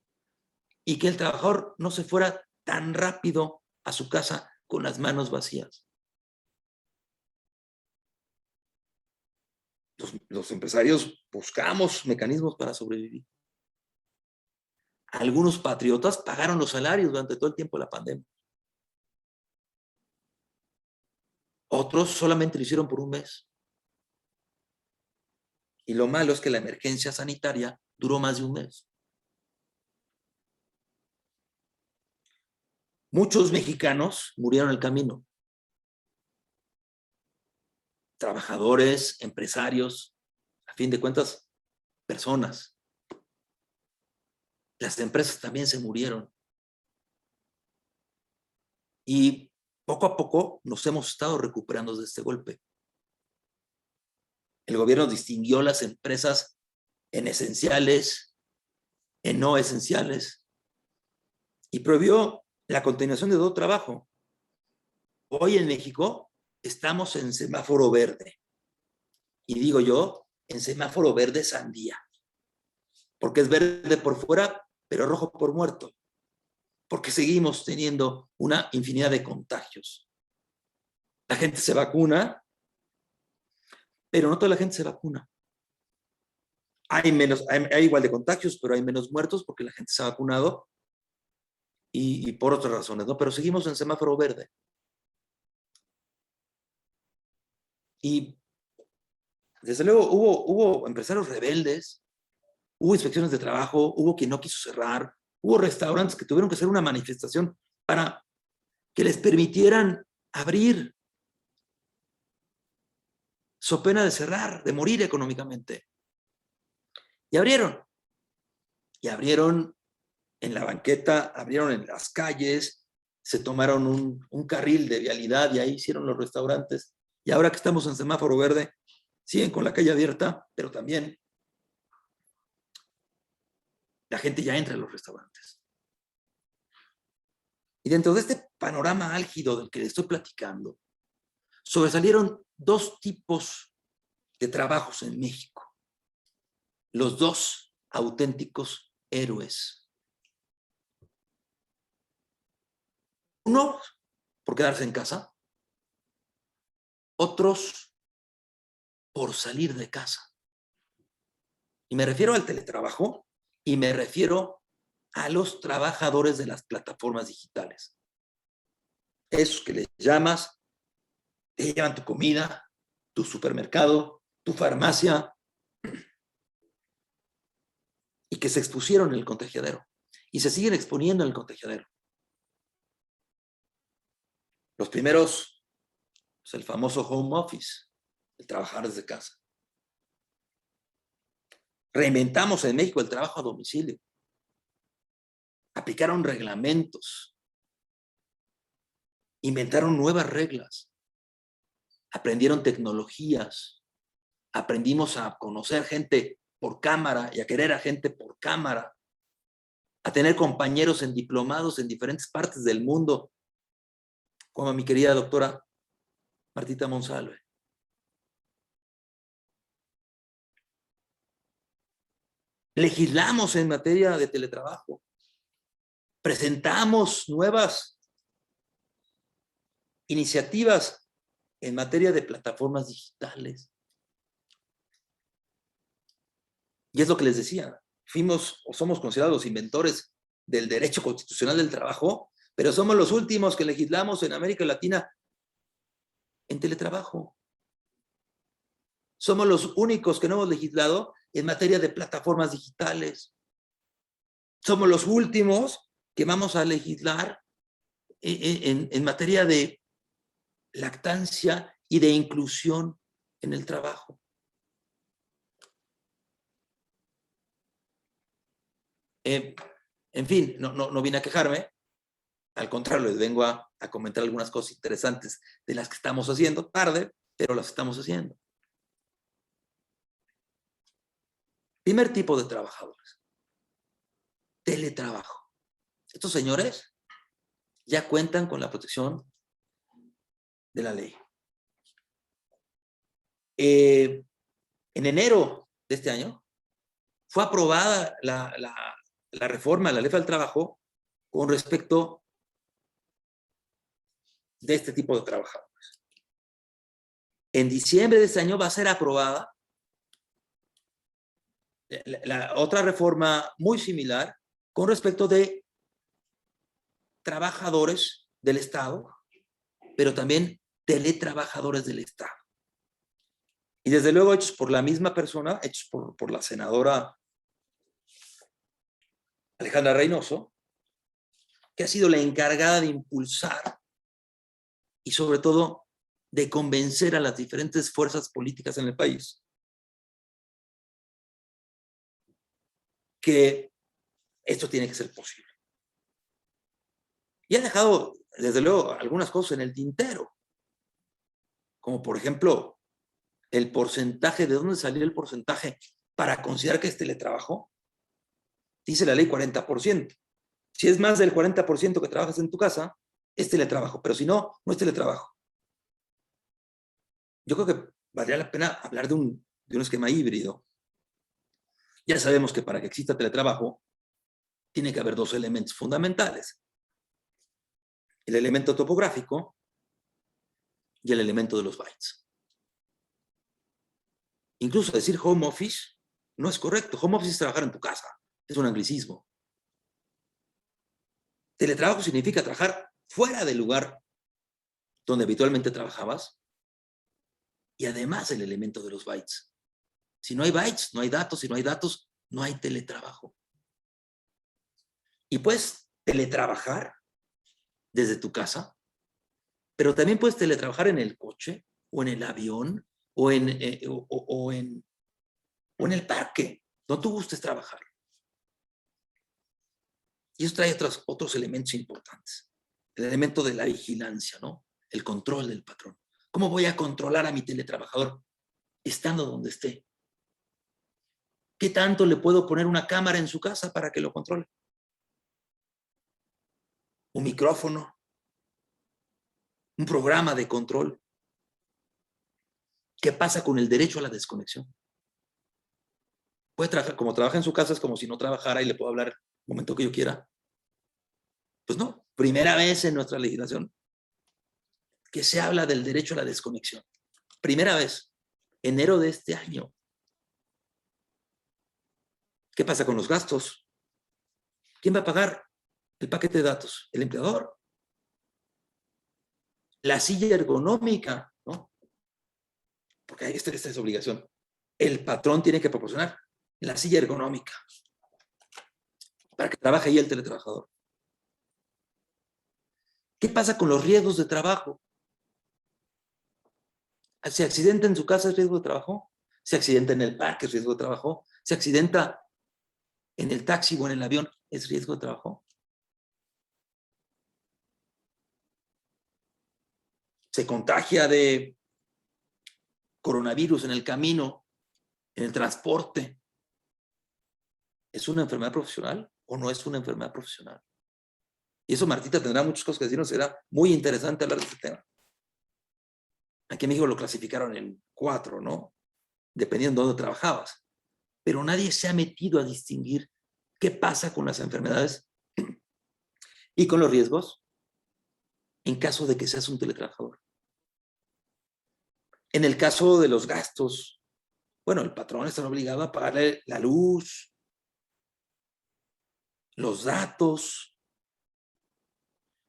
y que el trabajador no se fuera tan rápido a su casa con las manos vacías. Los empresarios buscamos mecanismos para sobrevivir. Algunos patriotas pagaron los salarios durante todo el tiempo de la pandemia. Otros solamente lo hicieron por 1 mes. Y lo malo es que la emergencia sanitaria duró más de 1 mes. Muchos mexicanos murieron en el camino. Trabajadores, empresarios, a fin de cuentas, personas. Las empresas también se murieron. Y poco a poco nos hemos estado recuperando de este golpe. El gobierno distinguió las empresas en esenciales, en no esenciales, y prohibió la continuación de todo trabajo hoy en México estamos en semáforo verde. Y digo yo, en semáforo verde sandía. Porque es verde por fuera, pero rojo por muerto. Porque seguimos teniendo una infinidad de contagios. La gente se vacuna, pero no toda la gente se vacuna. Hay igual de contagios, pero hay menos muertos porque la gente se ha vacunado y por otras razones, ¿no? Pero seguimos en semáforo verde. Y desde luego hubo empresarios rebeldes, hubo inspecciones de trabajo, hubo quien no quiso cerrar, hubo restaurantes que tuvieron que hacer una manifestación para que les permitieran abrir, so pena de cerrar, de morir económicamente. Y abrieron. Y abrieron en la banqueta, abrieron en las calles, se tomaron un carril de vialidad y ahí hicieron los restaurantes. Y ahora que estamos en semáforo verde, siguen con la calle abierta, pero también la gente ya entra en los restaurantes. Y dentro de este panorama álgido del que les estoy platicando, sobresalieron dos tipos de trabajos en México. Los dos auténticos héroes. Uno por quedarse en casa, otros por salir de casa. Y me refiero al teletrabajo y me refiero a los trabajadores de las plataformas digitales. Esos que les llamas, te llevan tu comida, tu supermercado, tu farmacia, y que se expusieron en el contagiadero y se siguen exponiendo en el contagiadero. Los primeros, pues el famoso home office, el trabajar desde casa. Reinventamos en México el trabajo a domicilio. Aplicaron reglamentos. Inventaron nuevas reglas. Aprendieron tecnologías. Aprendimos a conocer gente por cámara y a querer a gente por cámara. A tener compañeros en diplomados en diferentes partes del mundo, como mi querida doctora Martita Monsalve. Legislamos en materia de teletrabajo. Presentamos nuevas iniciativas en materia de plataformas digitales. Y es lo que les decía, fuimos o somos considerados los inventores del derecho constitucional del trabajo, pero somos los últimos que legislamos en América Latina en teletrabajo. Somos los únicos que no hemos legislado en materia de plataformas digitales. Somos los últimos que vamos a legislar en materia de lactancia y de inclusión en el trabajo. En fin, no vine a quejarme. Al contrario, les vengo a comentar algunas cosas interesantes de las que estamos haciendo. Tarde, pero las estamos haciendo. Primer tipo de trabajadores. Teletrabajo. Estos señores ya cuentan con la protección de la ley. En enero de este año fue aprobada la reforma a la ley del trabajo con respecto de este tipo de trabajadores. En diciembre de este año va a ser aprobada la otra reforma muy similar con respecto de trabajadores del Estado, pero también teletrabajadores del Estado. Y desde luego hechos por la misma persona, hechos por la senadora Alejandra Reynoso, que ha sido la encargada de impulsar y sobre todo de convencer a las diferentes fuerzas políticas en el país que esto tiene que ser posible. Y ha dejado, desde luego, algunas cosas en el tintero, como por ejemplo, el porcentaje, ¿de dónde salió el porcentaje para considerar que es teletrabajo? Dice la ley 40%. Si es más del 40% que trabajas en tu casa, es teletrabajo, pero si no, no es teletrabajo. Yo creo que valdría la pena hablar de un esquema híbrido. Ya sabemos que para que exista teletrabajo, tiene que haber 2 elementos fundamentales. El elemento topográfico y el elemento de los bytes. Incluso decir home office no es correcto. Home office es trabajar en tu casa. Es un anglicismo. Teletrabajo significa trabajar fuera del lugar donde habitualmente trabajabas y además el elemento de los bytes. Si no hay bytes, no hay datos. Si no hay datos, no hay teletrabajo. Y puedes teletrabajar desde tu casa, pero también puedes teletrabajar en el coche o en el avión o en el parque, donde tú gustes trabajar. Y eso trae otros elementos importantes. El elemento de la vigilancia, ¿no? El control del patrón. ¿Cómo voy a controlar a mi teletrabajador estando donde esté? ¿Qué tanto le puedo poner una cámara en su casa para que lo controle? Un micrófono, un programa de control. ¿Qué pasa con el derecho a la desconexión? Puede trabajar, como trabaja en su casa, es como si no trabajara y le puedo hablar el momento que yo quiera. Pues no, primera vez en nuestra legislación que se habla del derecho a la desconexión. Primera vez, enero de este año. ¿Qué pasa con los gastos? ¿Quién va a pagar el paquete de datos? ¿El empleador? La silla ergonómica, ¿no? Porque esta es obligación. El patrón tiene que proporcionar la silla ergonómica para que trabaje ahí el teletrabajador. ¿Qué pasa con los riesgos de trabajo? ¿Se accidenta en su casa es riesgo de trabajo? ¿Se accidenta en el parque es riesgo de trabajo? ¿Se accidenta en el taxi o en el avión es riesgo de trabajo? ¿Se contagia de coronavirus en el camino, en el transporte? ¿Es una enfermedad profesional o no es una enfermedad profesional? Y eso Martita tendrá muchas cosas que decirnos, será muy interesante hablar de este tema. Aquí en México lo clasificaron en 4, ¿no? Dependiendo de dónde trabajabas. Pero nadie se ha metido a distinguir qué pasa con las enfermedades y con los riesgos en caso de que seas un teletrabajador. En el caso de los gastos, bueno, el patrón está obligado a pagarle la luz, los datos.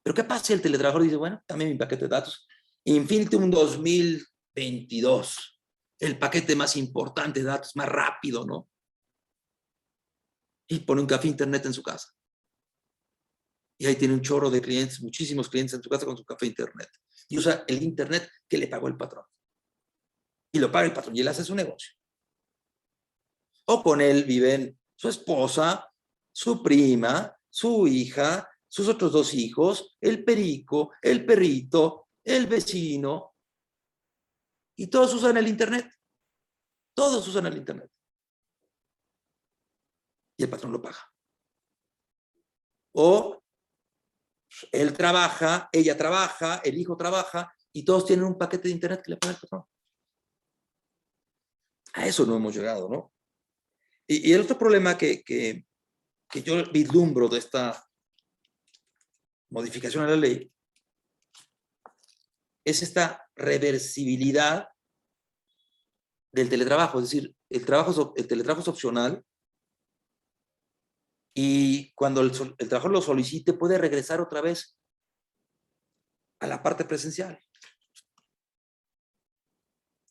Pero ¿qué pasa si el teletrabajador dice, bueno, también mi paquete de datos, Infinitum 2022, el paquete más importante de datos, más rápido, ¿no? Y pone un café internet en su casa. Y ahí tiene un chorro de clientes, muchísimos clientes en su casa con su café internet. Y usa el internet que le pagó el patrón. Y lo paga el patrón y él hace su negocio. O con él viven su esposa, su prima, su hija, sus otros 2 hijos, el perico, el perrito, el vecino. Y todos usan el internet. Todos usan el internet. Y el patrón lo paga. O él trabaja, ella trabaja, el hijo trabaja y todos tienen un paquete de internet que le paga el patrón. A eso no hemos llegado, ¿no? Y el otro problema que yo vislumbro de esta modificación a la ley es esta reversibilidad del teletrabajo. Es decir, el teletrabajo es opcional y cuando el trabajador lo solicite puede regresar otra vez a la parte presencial.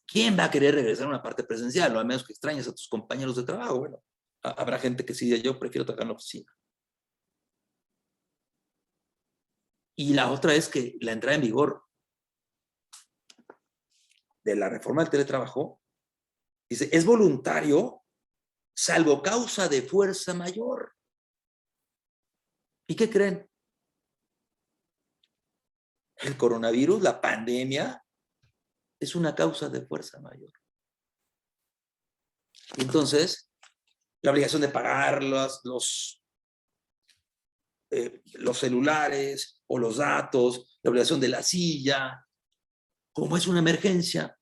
¿Quién va a querer regresar a una parte presencial? O a menos que extrañes a tus compañeros de trabajo. Bueno, habrá gente que sí, yo prefiero trabajar en la oficina. Y la otra es que la entrada en vigor de la reforma del teletrabajo dice, es voluntario salvo causa de fuerza mayor. ¿Y qué creen? El coronavirus, la pandemia, es una causa de fuerza mayor. Entonces, la obligación de pagar los celulares o los datos, la obligación de la silla. Como es una emergencia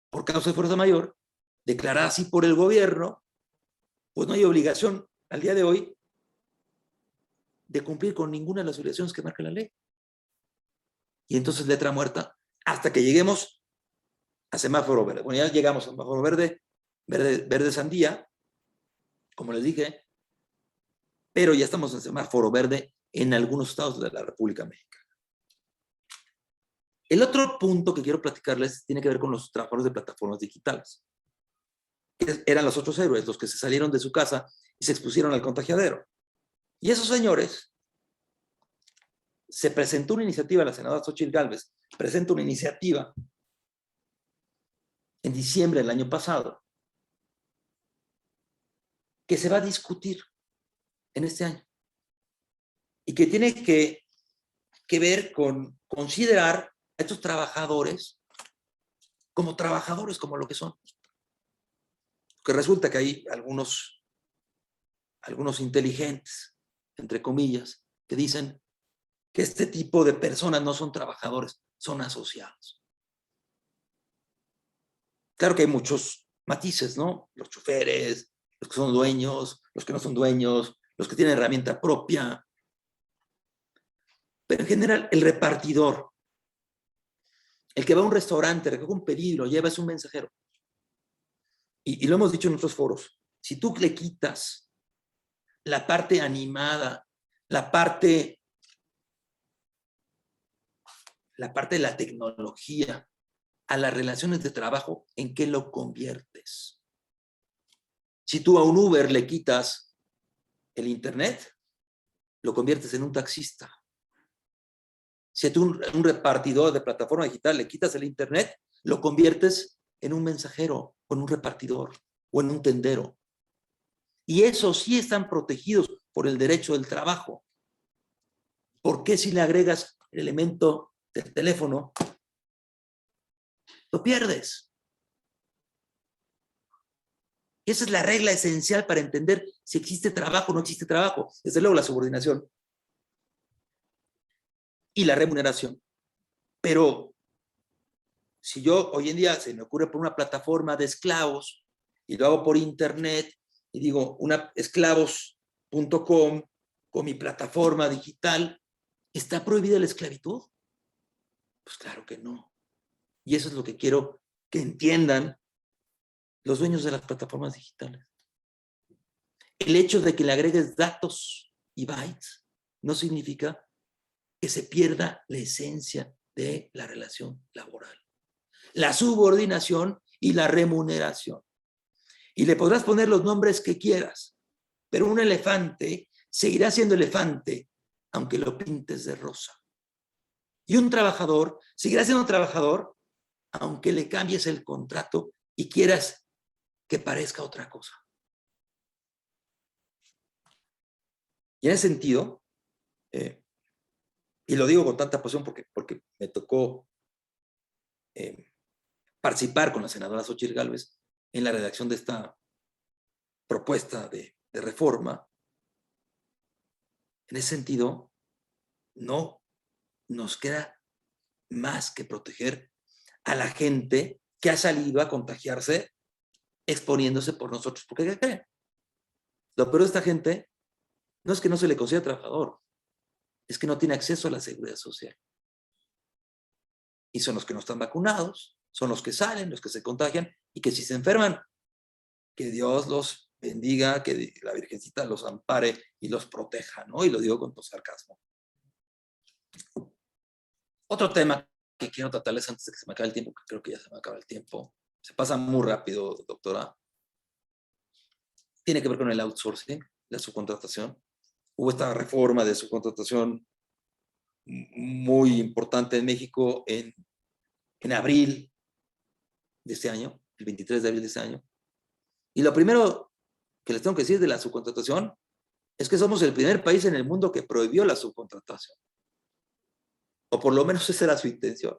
por causa de fuerza mayor, declarada así por el gobierno, pues no hay obligación al día de hoy de cumplir con ninguna de las obligaciones que marca la ley. Y entonces letra muerta hasta que lleguemos a semáforo verde. Bueno, ya llegamos a semáforo verde, verde sandía, como les dije, pero ya estamos en semáforo verde en algunos estados de la República Mexicana. El otro punto que quiero platicarles tiene que ver con los trabajadores de plataformas digitales. Eran los otros héroes, los que se salieron de su casa y se expusieron al contagiadero. Y esos señores, se presentó una iniciativa, la senadora Xóchitl Gálvez presenta una iniciativa en diciembre del año pasado que se va a discutir en este año y que tiene que ver con considerar a estos trabajadores como lo que son. Que resulta que hay algunos inteligentes, entre comillas, que dicen que este tipo de personas no son trabajadores, son asociados. Claro que hay muchos matices, ¿no? Los choferes, los que son dueños, los que no son dueños, los que tienen herramienta propia. Pero en general, el repartidor, el que va a un restaurante, recoge un pedido, lo lleva, es un mensajero. Y lo hemos dicho en otros foros. Si tú le quitas la parte animada, la parte de la tecnología a las relaciones de trabajo, ¿en qué lo conviertes? Si tú a un Uber le quitas el internet, lo conviertes en un taxista. Si tú un repartidor de plataforma digital le quitas el internet, lo conviertes en un mensajero, o en un repartidor, o en un tendero. Y esos sí están protegidos por el derecho del trabajo. ¿Por qué si le agregas el elemento del teléfono, lo pierdes? Esa es la regla esencial para entender si existe trabajo o no existe trabajo. Desde luego la subordinación y la remuneración. Pero si yo hoy en día se me ocurre por una plataforma de esclavos y lo hago por internet y digo esclavos.com con mi plataforma digital, ¿está prohibida la esclavitud? Pues claro que no. Y eso es lo que quiero que entiendan los dueños de las plataformas digitales. El hecho de que le agregues datos y bytes no significa que se pierda la esencia de la relación laboral. La subordinación y la remuneración. Y le podrás poner los nombres que quieras, pero un elefante seguirá siendo elefante aunque lo pintes de rosa. Y un trabajador seguirá siendo trabajador aunque le cambies el contrato y quieras que parezca otra cosa. Y en ese sentido, y lo digo con tanta pasión porque me tocó participar con la senadora Xóchitl Gálvez en la redacción de esta propuesta de reforma. En ese sentido, no nos queda más que proteger a la gente que ha salido a contagiarse exponiéndose por nosotros. ¿Por qué creen? Lo peor de esta gente no es que no se le considere trabajador, es que no tiene acceso a la seguridad social. Y son los que no están vacunados, son los que salen, los que se contagian, y que si se enferman, que Dios los bendiga, que la Virgencita los ampare y los proteja, ¿no? Y lo digo con todo sarcasmo. Otro tema que quiero tratarles antes de que se me acabe el tiempo, que creo que ya se me acaba el tiempo, se pasa muy rápido, doctora, tiene que ver con el outsourcing, la subcontratación. Hubo esta reforma de subcontratación muy importante en México en abril de este año, el 23 de abril de este año. Y lo primero que les tengo que decir de la subcontratación es que somos el primer país en el mundo que prohibió la subcontratación. O por lo menos esa era su intención.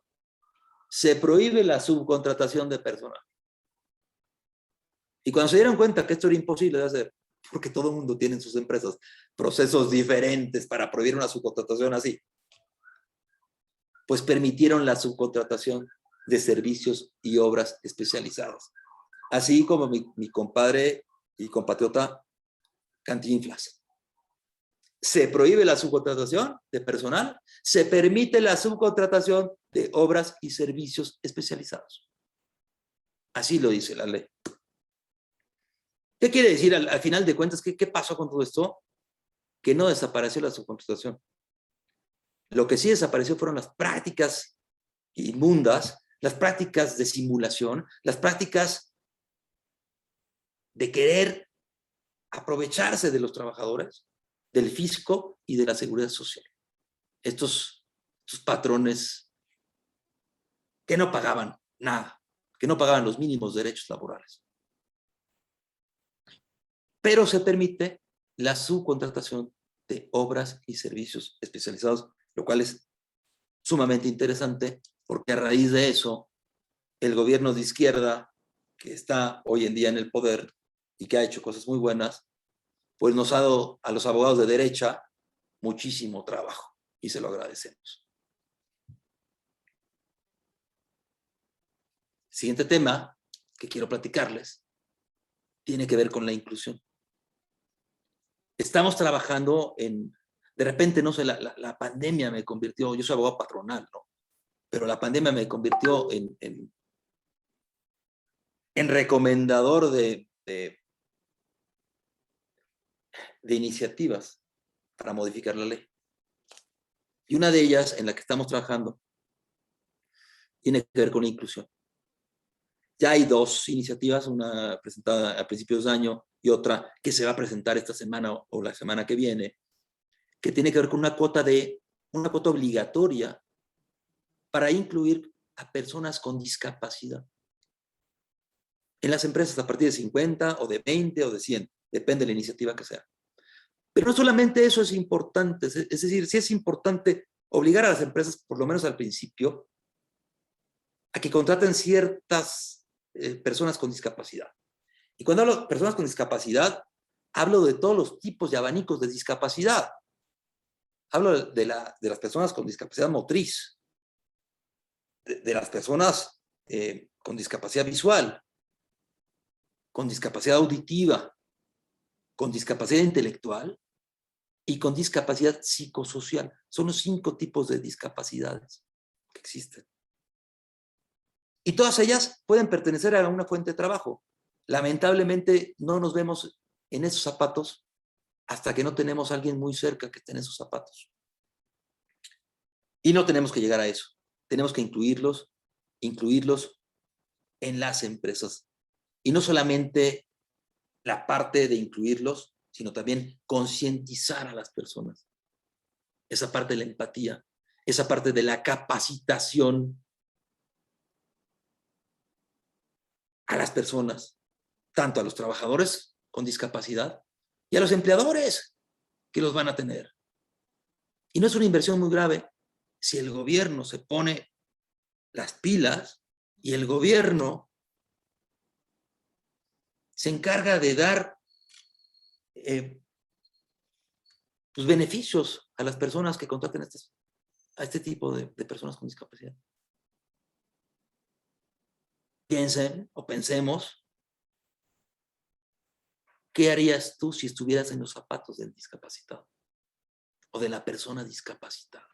Se prohíbe la subcontratación de personal. Y cuando se dieron cuenta que esto era imposible de hacer, porque todo el mundo tiene en sus empresas procesos diferentes para prohibir una subcontratación así. Pues permitieron la subcontratación de servicios y obras especializadas. Así como mi compadre y compatriota Cantinflas. Se prohíbe la subcontratación de personal, se permite la subcontratación de obras y servicios especializados. Así lo dice la ley. ¿Qué quiere decir al final de cuentas? ¿Qué pasó con todo esto? Que no desapareció la subcontratación. Lo que sí desapareció fueron las prácticas inmundas, las prácticas de simulación, las prácticas de querer aprovecharse de los trabajadores, del fisco y de la seguridad social. Estos patrones que no pagaban nada, que no pagaban los mínimos derechos laborales. Pero se permite la subcontratación de obras y servicios especializados, lo cual es sumamente interesante, porque a raíz de eso, el gobierno de izquierda, que está hoy en día en el poder y que ha hecho cosas muy buenas, pues nos ha dado a los abogados de derecha muchísimo trabajo y se lo agradecemos. Siguiente tema que quiero platicarles tiene que ver con la inclusión. Estamos trabajando de repente, no sé, la pandemia me convirtió, yo soy abogado patronal, ¿no? Pero la pandemia me convirtió en recomendador de iniciativas para modificar la ley. Y una de ellas en la que estamos trabajando tiene que ver con la inclusión. Ya hay dos iniciativas, una presentada a principios de año y otra que se va a presentar esta semana o la semana que viene, que tiene que ver con una cuota obligatoria para incluir a personas con discapacidad en las empresas a partir de 50 o de 20 o de 100, depende de la iniciativa que sea. Pero no solamente eso es importante, es decir, sí es importante obligar a las empresas, por lo menos al principio, a que contraten ciertas personas con discapacidad. Y cuando hablo de personas con discapacidad, hablo de todos los tipos de abanicos de discapacidad. Hablo de las personas con discapacidad motriz, de las personas con discapacidad visual, con discapacidad auditiva, con discapacidad intelectual y con discapacidad psicosocial. Son los 5 tipos de discapacidades que existen. Y todas ellas pueden pertenecer a una fuente de trabajo. Lamentablemente no nos vemos en esos zapatos hasta que no tenemos a alguien muy cerca que esté en esos zapatos. Y no tenemos que llegar a eso. Tenemos que incluirlos en las empresas. Y no solamente la parte de incluirlos, sino también concientizar a las personas. Esa parte de la empatía, esa parte de la capacitación a las personas, tanto a los trabajadores con discapacidad y a los empleadores que los van a tener. Y no es una inversión muy grave si el gobierno se pone las pilas y el gobierno se encarga de dar beneficios a las personas que contraten a este tipo de personas con discapacidad. Piensen o pensemos, ¿qué harías tú si estuvieras en los zapatos del discapacitado o de la persona discapacitada?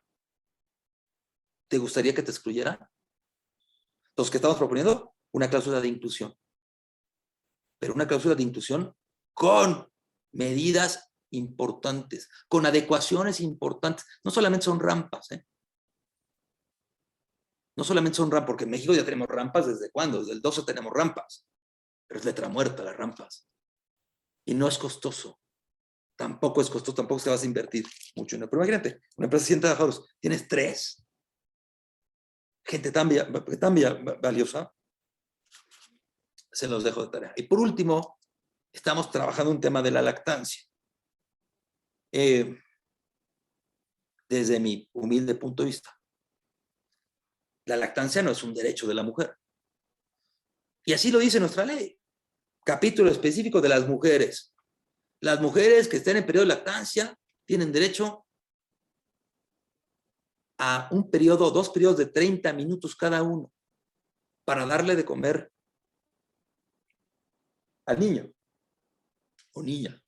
¿Te gustaría que te excluyeran? Los que estamos proponiendo, una cláusula de inclusión. Pero una cláusula de inclusión con medidas importantes, con adecuaciones importantes. No solamente son rampas, No solamente son rampas, porque en México ya tenemos rampas. ¿Desde cuándo? Desde el 12 tenemos rampas. Pero es letra muerta las rampas. Y no es costoso. Tampoco es costoso, tampoco te vas a invertir mucho en ello. Pero imagínate, una empresa de 100 trabajadores, tienes 3. Gente tan valiosa. Se los dejo de tarea. Y por último, estamos trabajando un tema de la lactancia. Desde mi humilde punto de vista, la lactancia no es un derecho de la mujer. Y así lo dice nuestra ley. Capítulo específico de las mujeres. Las mujeres que estén en periodo de lactancia tienen derecho a un periodo, 2 periodos de 30 minutos cada uno para darle de comer al niño o niña.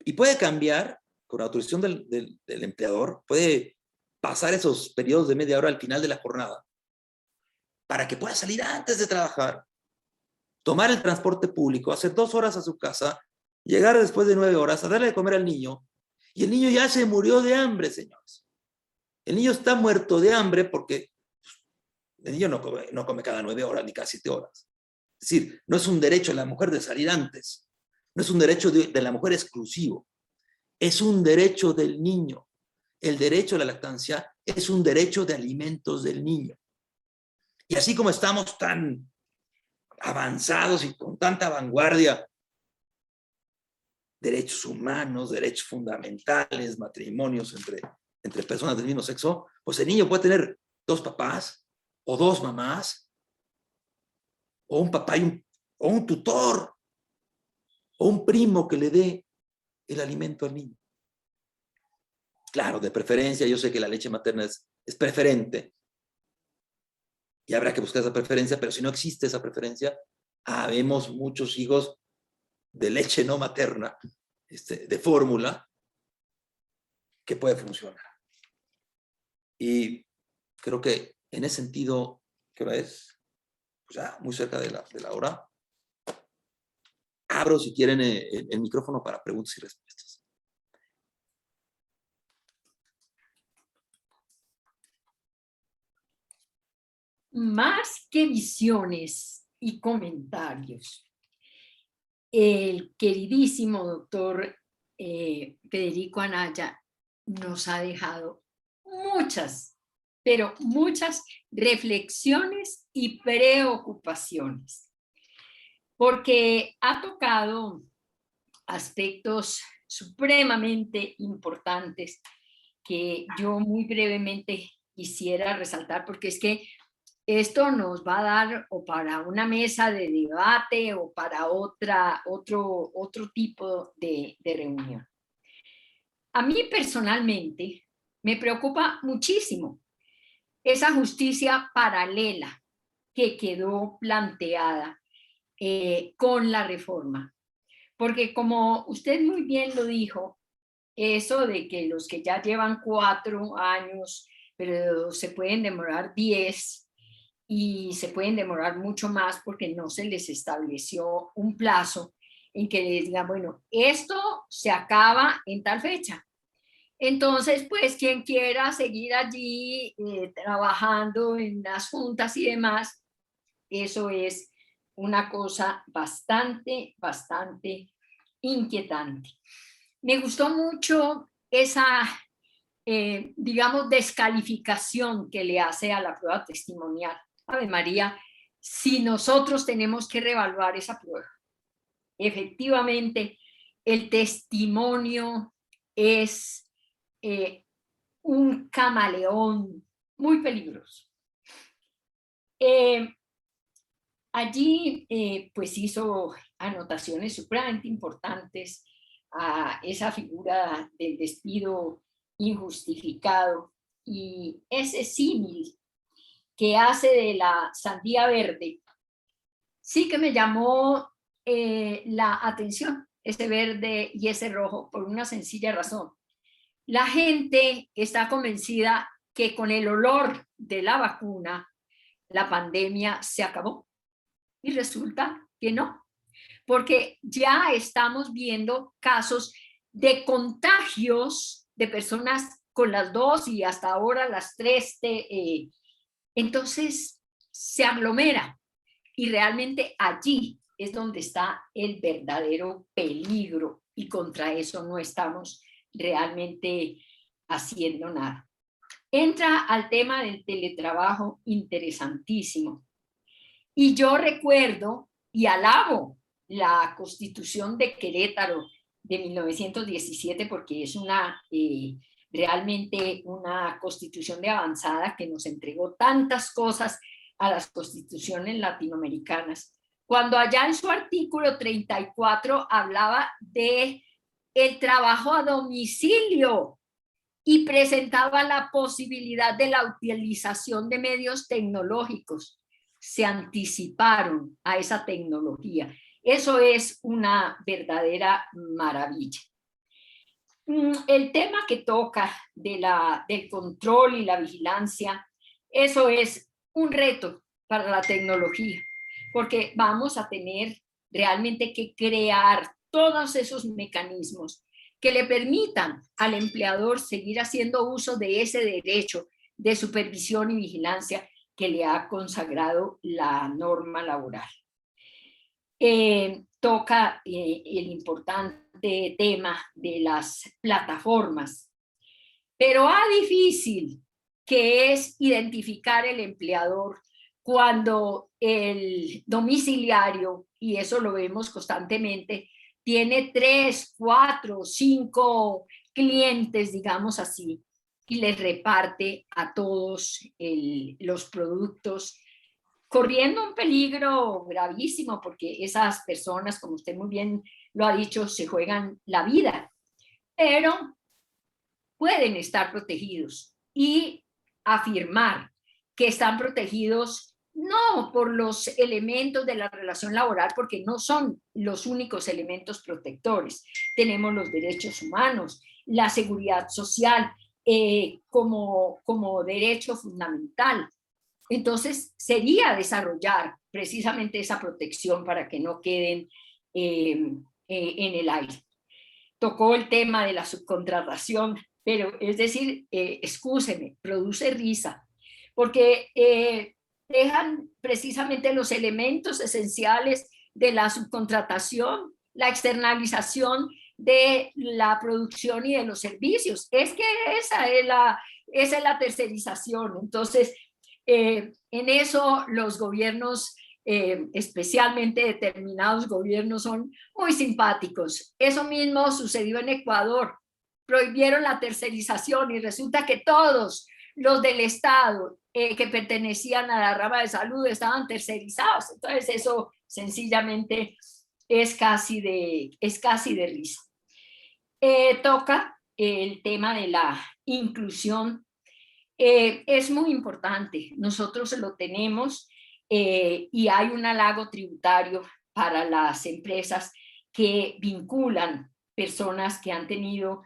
Y puede cambiar, con autorización del empleador, puede pasar esos periodos de media hora al final de la jornada para que pueda salir antes de trabajar, tomar el transporte público, hacer 2 horas a su casa, llegar después de 9 horas a darle de comer al niño, y el niño ya se murió de hambre, señores. El niño está muerto de hambre porque el niño no come cada 9 horas ni cada 7 horas. Es decir, no es un derecho de la mujer de salir antes, no es un derecho de la mujer exclusivo, es un derecho del niño. El derecho a la lactancia es un derecho de alimentos del niño. Y así como estamos tan avanzados y con tanta vanguardia, derechos humanos, derechos fundamentales, matrimonios entre personas del mismo sexo, pues el niño puede tener 2 papás o 2 mamás, o un papá o un tutor, o un primo que le dé el alimento al niño. Claro, de preferencia, yo sé que la leche materna es preferente, y habrá que buscar esa preferencia, pero si no existe esa preferencia, habemos muchos hijos de leche no materna, de fórmula, que puede funcionar. Y creo que en ese sentido, ¿qué hora es? Pues ya muy cerca de la hora. Abro, si quieren, el micrófono para preguntas y respuestas. Más que visiones y comentarios, el queridísimo doctor Federico Anaya nos ha dejado muchas, pero muchas reflexiones y preocupaciones, porque ha tocado aspectos supremamente importantes que yo muy brevemente quisiera resaltar, porque es que esto nos va a dar o para una mesa de debate o para otro tipo de reunión. A mí personalmente me preocupa muchísimo esa justicia paralela que quedó planteada con la reforma. Porque como usted muy bien lo dijo, eso de que los que ya llevan 4 años, pero se pueden demorar 10 y se pueden demorar mucho más porque no se les estableció un plazo en que les digan, bueno, esto se acaba en tal fecha. Entonces, pues quien quiera seguir allí trabajando en las juntas y demás, eso es una cosa bastante inquietante. Me gustó mucho esa, digamos, descalificación que le hace a la prueba testimonial. Ave María, si nosotros tenemos que reevaluar esa prueba. Efectivamente, el testimonio es un camaleón muy peligroso. Allí pues hizo anotaciones supremamente importantes a esa figura del despido injustificado y ese símil que hace de la sandía verde, sí que me llamó la atención, ese verde y ese rojo, por una sencilla razón. La gente está convencida que con el olor de la vacuna, la pandemia se acabó. Y resulta que no, porque ya estamos viendo casos de contagios de personas con las 2 y hasta ahora las 3. Entonces se aglomera y realmente allí es donde está el verdadero peligro y contra eso no estamos realmente haciendo nada. Entra al tema del teletrabajo interesantísimo. Y yo recuerdo y alabo la Constitución de Querétaro de 1917 porque es realmente una constitución de avanzada que nos entregó tantas cosas a las constituciones latinoamericanas, cuando allá en su artículo 34 hablaba de el trabajo a domicilio y presentaba la posibilidad de la utilización de medios tecnológicos. Se anticiparon a esa tecnología. Eso es una verdadera maravilla. El tema que toca del control y la vigilancia, eso es un reto para la tecnología, porque vamos a tener realmente que crear todos esos mecanismos que le permitan al empleador seguir haciendo uso de ese derecho de supervisión y vigilancia que le ha consagrado la norma laboral. Toca el importante tema de las plataformas, pero difícil que es identificar el empleador cuando el domiciliario, y eso lo vemos constantemente, tiene 3, 4, 5 clientes, digamos así, y les reparte a todos los productos, corriendo un peligro gravísimo, porque esas personas, como usted muy bien lo ha dicho, se juegan la vida, pero pueden estar protegidos y afirmar que están protegidos no por los elementos de la relación laboral, porque no son los únicos elementos protectores. Tenemos los derechos humanos, la seguridad social como derecho fundamental. Entonces, sería desarrollar precisamente esa protección para que no queden en el aire. Tocó el tema de la subcontratación, pero es decir, excúseme, produce risa, porque dejan precisamente los elementos esenciales de la subcontratación, la externalización de la producción y de los servicios. Es que esa es la tercerización. Entonces, en eso los gobiernos, especialmente determinados gobiernos, son muy simpáticos. Eso mismo sucedió en Ecuador. Prohibieron la tercerización y resulta que todos los del Estado que pertenecían a la rama de salud estaban tercerizados. Entonces eso sencillamente es casi de risa. Toca el tema de la inclusión. Es muy importante. Nosotros lo tenemos y hay un halago tributario para las empresas que vinculan personas que han tenido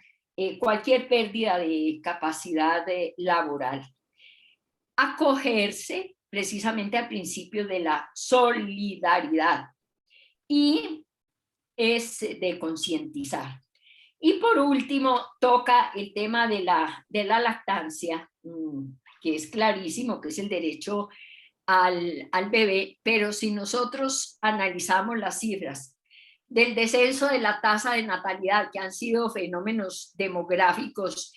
cualquier pérdida de capacidad laboral. Acogerse precisamente al principio de la solidaridad y es de concientizar. Y por último, toca el tema de la lactancia, que es clarísimo, que es el derecho al bebé, pero si nosotros analizamos las cifras del descenso de la tasa de natalidad, que han sido fenómenos demográficos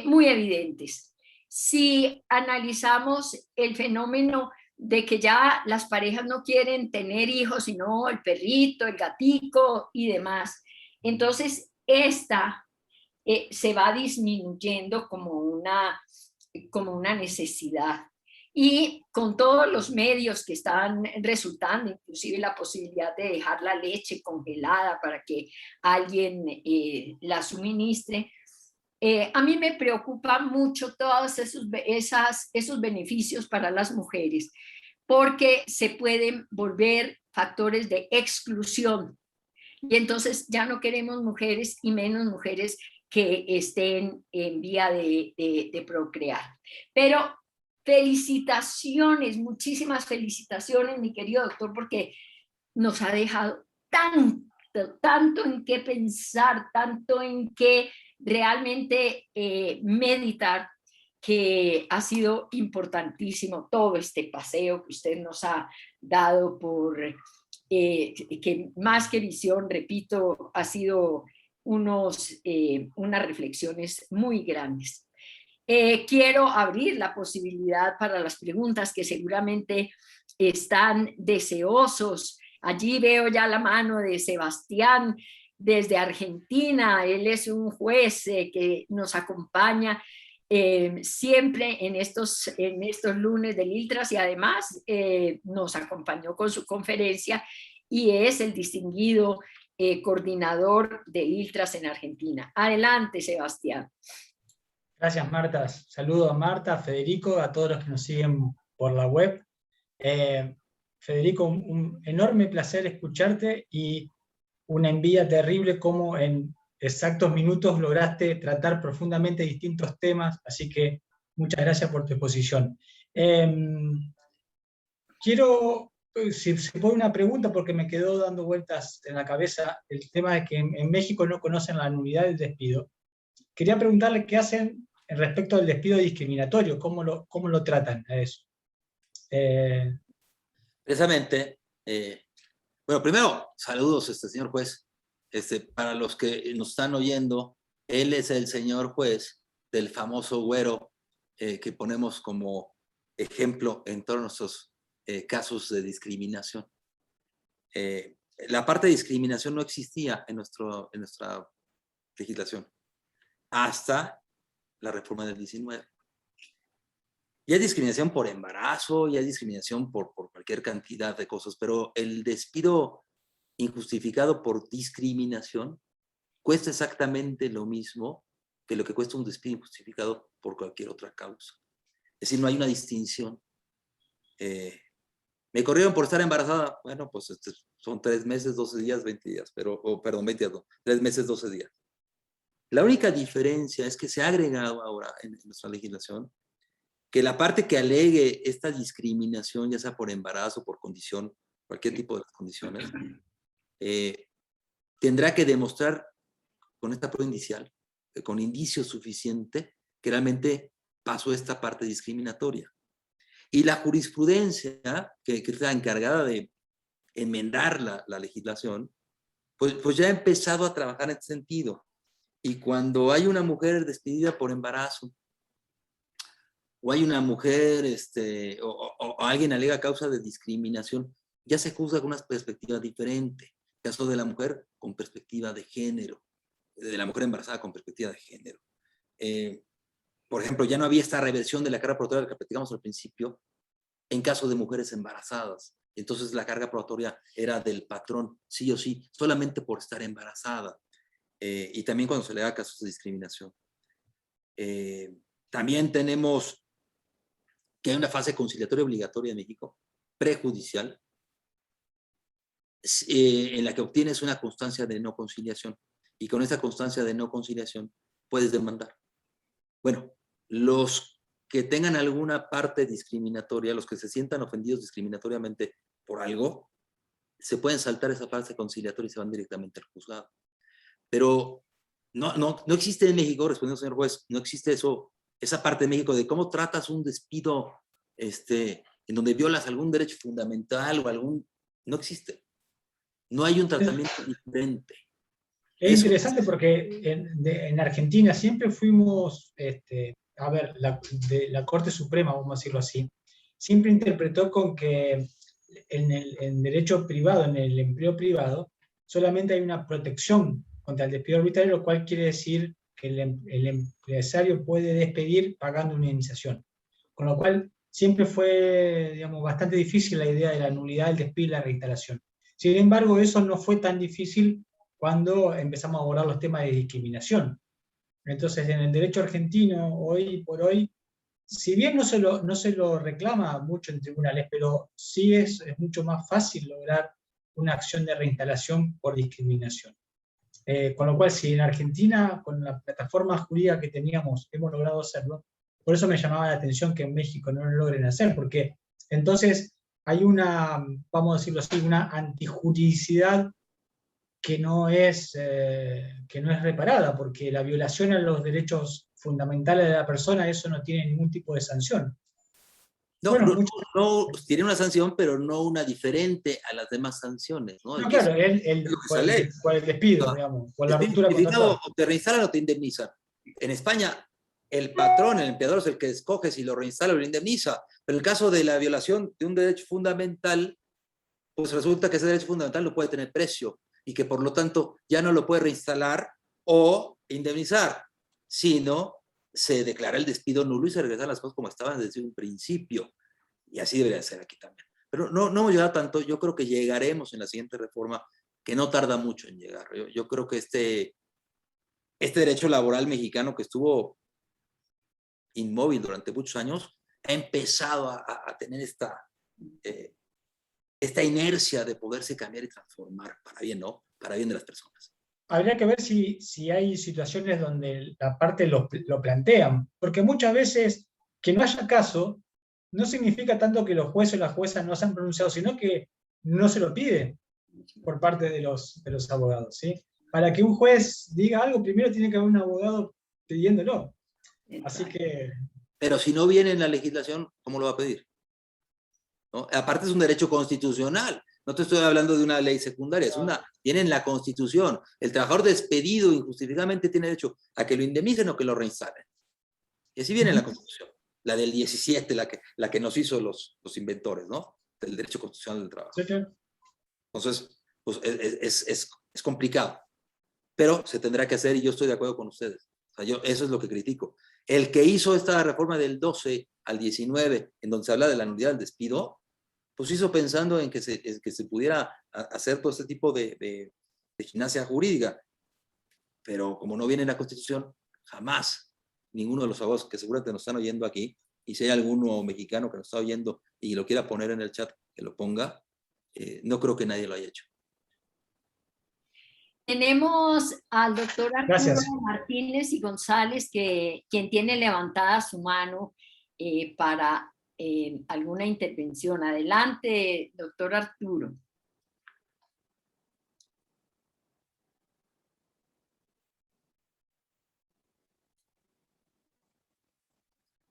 muy evidentes, si analizamos el fenómeno de que ya las parejas no quieren tener hijos, sino el perrito, el gatico y demás, entonces esta se va disminuyendo como una necesidad. Y con todos los medios que están resultando, inclusive la posibilidad de dejar la leche congelada para que alguien la suministre, a mí me preocupa mucho todos esos beneficios para las mujeres, porque se pueden volver factores de exclusión. Y entonces ya no queremos mujeres y menos mujeres que estén en vía de procrear. Pero felicitaciones, muchísimas felicitaciones, mi querido doctor, porque nos ha dejado tanto en qué pensar, tanto en qué realmente meditar, que ha sido importantísimo todo este paseo que usted nos ha dado por... que más que visión, repito, ha sido unas reflexiones muy grandes. Quiero abrir la posibilidad para las preguntas que seguramente están deseosos. Allí veo ya la mano de Sebastián desde Argentina. Él es un juez que nos acompaña siempre en estos lunes del ILTRAS, y además nos acompañó con su conferencia y es el distinguido coordinador del ILTRAS en Argentina. Adelante, Sebastián. Gracias, Marta. Saludo a Marta, a Federico, a todos los que nos siguen por la web. Federico, un enorme placer escucharte y una envidia terrible cómo en exactos minutos lograste tratar profundamente distintos temas, así que muchas gracias por tu exposición. Quiero, si se pone una pregunta porque me quedó dando vueltas en la cabeza el tema de que en México no conocen la nulidad del despido. Quería preguntarle qué hacen respecto al despido discriminatorio, cómo lo tratan a eso. Precisamente, bueno, primero, saludos, señor juez. Para los que nos están oyendo, él es el señor juez del famoso güero que ponemos como ejemplo en todos nuestros casos de discriminación. La parte de discriminación no existía en nuestra legislación hasta la reforma del 19. Ya hay discriminación por embarazo, ya hay discriminación por cualquier cantidad de cosas, pero el despido injustificado por discriminación cuesta exactamente lo mismo que lo que cuesta un despido injustificado por cualquier otra causa. Es decir, no hay una distinción. Me corrieron por estar embarazada. Bueno, pues son 3 meses, 12 días, 20 días, perdón, 20 días, no, 3 meses, 12 días. La única diferencia es que se ha agregado ahora en nuestra legislación que la parte que alegue esta discriminación, ya sea por embarazo, por condición, cualquier tipo de las condiciones, tendrá que demostrar con esta prueba indicial, con indicio suficiente, que realmente pasó esta parte discriminatoria. Y la jurisprudencia, que está encargada de enmendar la legislación, pues ya ha empezado a trabajar en este sentido. Y cuando hay una mujer despedida por embarazo, o hay una mujer, o alguien alega causa de discriminación, ya se juzga con una perspectiva diferente. Caso de la mujer con perspectiva de género, de la mujer embarazada con perspectiva de género. Por ejemplo, ya no había esta reversión de la carga probatoria que platicamos al principio en caso de mujeres embarazadas. Entonces la carga probatoria era del patrón, sí o sí, solamente por estar embarazada. Y también cuando se le da casos de discriminación. También tenemos que hay una fase conciliatoria obligatoria en México, prejudicial, en la que obtienes una constancia de no conciliación, y con esa constancia de no conciliación puedes demandar. Bueno, los que tengan alguna parte discriminatoria, los que se sientan ofendidos discriminatoriamente por algo, se pueden saltar esa fase conciliatoria y se van directamente al juzgado. Pero no existe en México, respondiendo señor juez, no existe esa parte de México de cómo tratas un despido en donde violas algún derecho fundamental o algún... No existe. No hay un tratamiento diferente. Es interesante porque en Argentina siempre fuimos, a ver, la Corte Suprema, vamos a decirlo así, siempre interpretó con que en derecho privado, en el empleo privado, solamente hay una protección contra el despido arbitrario, lo cual quiere decir que el empresario puede despedir pagando una indemnización. Con lo cual siempre fue, digamos, bastante difícil la idea de la nulidad del despido y la reinstalación. Sin embargo, eso no fue tan difícil cuando empezamos a abordar los temas de discriminación. Entonces, en el derecho argentino, hoy por hoy, si bien no se lo reclama mucho en tribunales, pero sí es mucho más fácil lograr una acción de reinstalación por discriminación. Con lo cual, si en Argentina, con la plataforma jurídica que teníamos, hemos logrado hacerlo, por eso me llamaba la atención que en México no lo logren hacer, porque entonces hay una, vamos a decirlo así, una antijuridicidad que no es reparada, porque la violación a los derechos fundamentales de la persona, eso no tiene ningún tipo de sanción. No, bueno, no tiene una sanción, pero no una diferente a las demás sanciones, ¿no? No, claro, por el despido, no, digamos, por la ruptura contractual. O te reinstalan o te indemnizan. En España, el patrón, el empleador es el que escoge si lo reinstala o lo indemniza, pero en el caso de la violación de un derecho fundamental, pues resulta que ese derecho fundamental no puede tener precio y que por lo tanto ya no lo puede reinstalar o indemnizar, sino se declara el despido nulo y se regresan las cosas como estaban desde un principio. Y así debería ser aquí también. Pero no hemos llegado tanto. Yo creo que llegaremos en la siguiente reforma, que no tarda mucho en llegar. Yo creo que este derecho laboral mexicano que estuvo inmóvil durante muchos años ha empezado a tener esta inercia de poderse cambiar y transformar para bien, ¿no? Para bien de las personas. Habría que ver si hay situaciones donde la parte lo plantean, porque muchas veces que no haya caso no significa tanto que los jueces o las juezas no se han pronunciado, sino que no se lo pide por parte de los abogados, ¿sí? Para que un juez diga algo, primero tiene que haber un abogado pidiéndolo. Así que... Pero si no viene en la legislación, ¿cómo lo va a pedir? ¿No? Aparte es un derecho constitucional. No te estoy hablando de una ley secundaria, viene en la Constitución. El trabajador despedido injustificadamente tiene derecho a que lo indemnicen o que lo reinstalen. Y así viene en la Constitución. La del 17, la que nos hizo los inventores, ¿no? Del derecho constitucional del trabajo. Sí, sí. Entonces, pues es complicado. Pero se tendrá que hacer y yo estoy de acuerdo con ustedes. O sea, eso es lo que critico. El que hizo esta reforma del 12 al 19, en donde se habla de la nulidad del despido, pues hizo pensando en que se pudiera hacer todo este tipo de gimnasia jurídica. Pero como no viene en la Constitución, jamás ninguno de los abogados que seguramente nos están oyendo aquí, y si hay alguno mexicano que nos está oyendo y lo quiera poner en el chat, que lo ponga, no creo que nadie lo haya hecho. Tenemos al doctor Arturo Gracias. Martínez y González, quien tiene levantada su mano para alguna intervención. Adelante, doctor Arturo.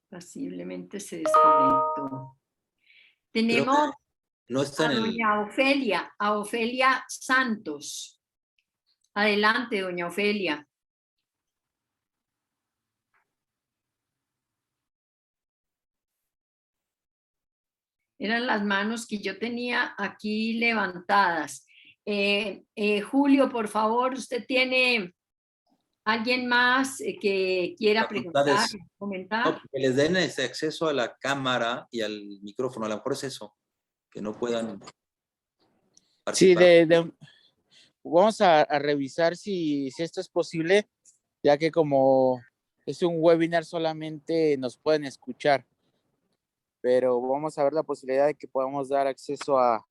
Posiblemente se desconectó. Tenemos no está a doña Ofelia, a Ofelia Santos. Adelante, doña Ofelia. Eran las manos que yo tenía aquí levantadas. Julio, por favor, ¿usted tiene alguien más que quiera preguntar, comentar? No, que les den ese acceso a la cámara y al micrófono. A lo mejor es eso, que no puedan participar. Sí, vamos a revisar si esto es posible, ya que como es un webinar solamente nos pueden escuchar, pero vamos a ver la posibilidad de que podamos dar acceso a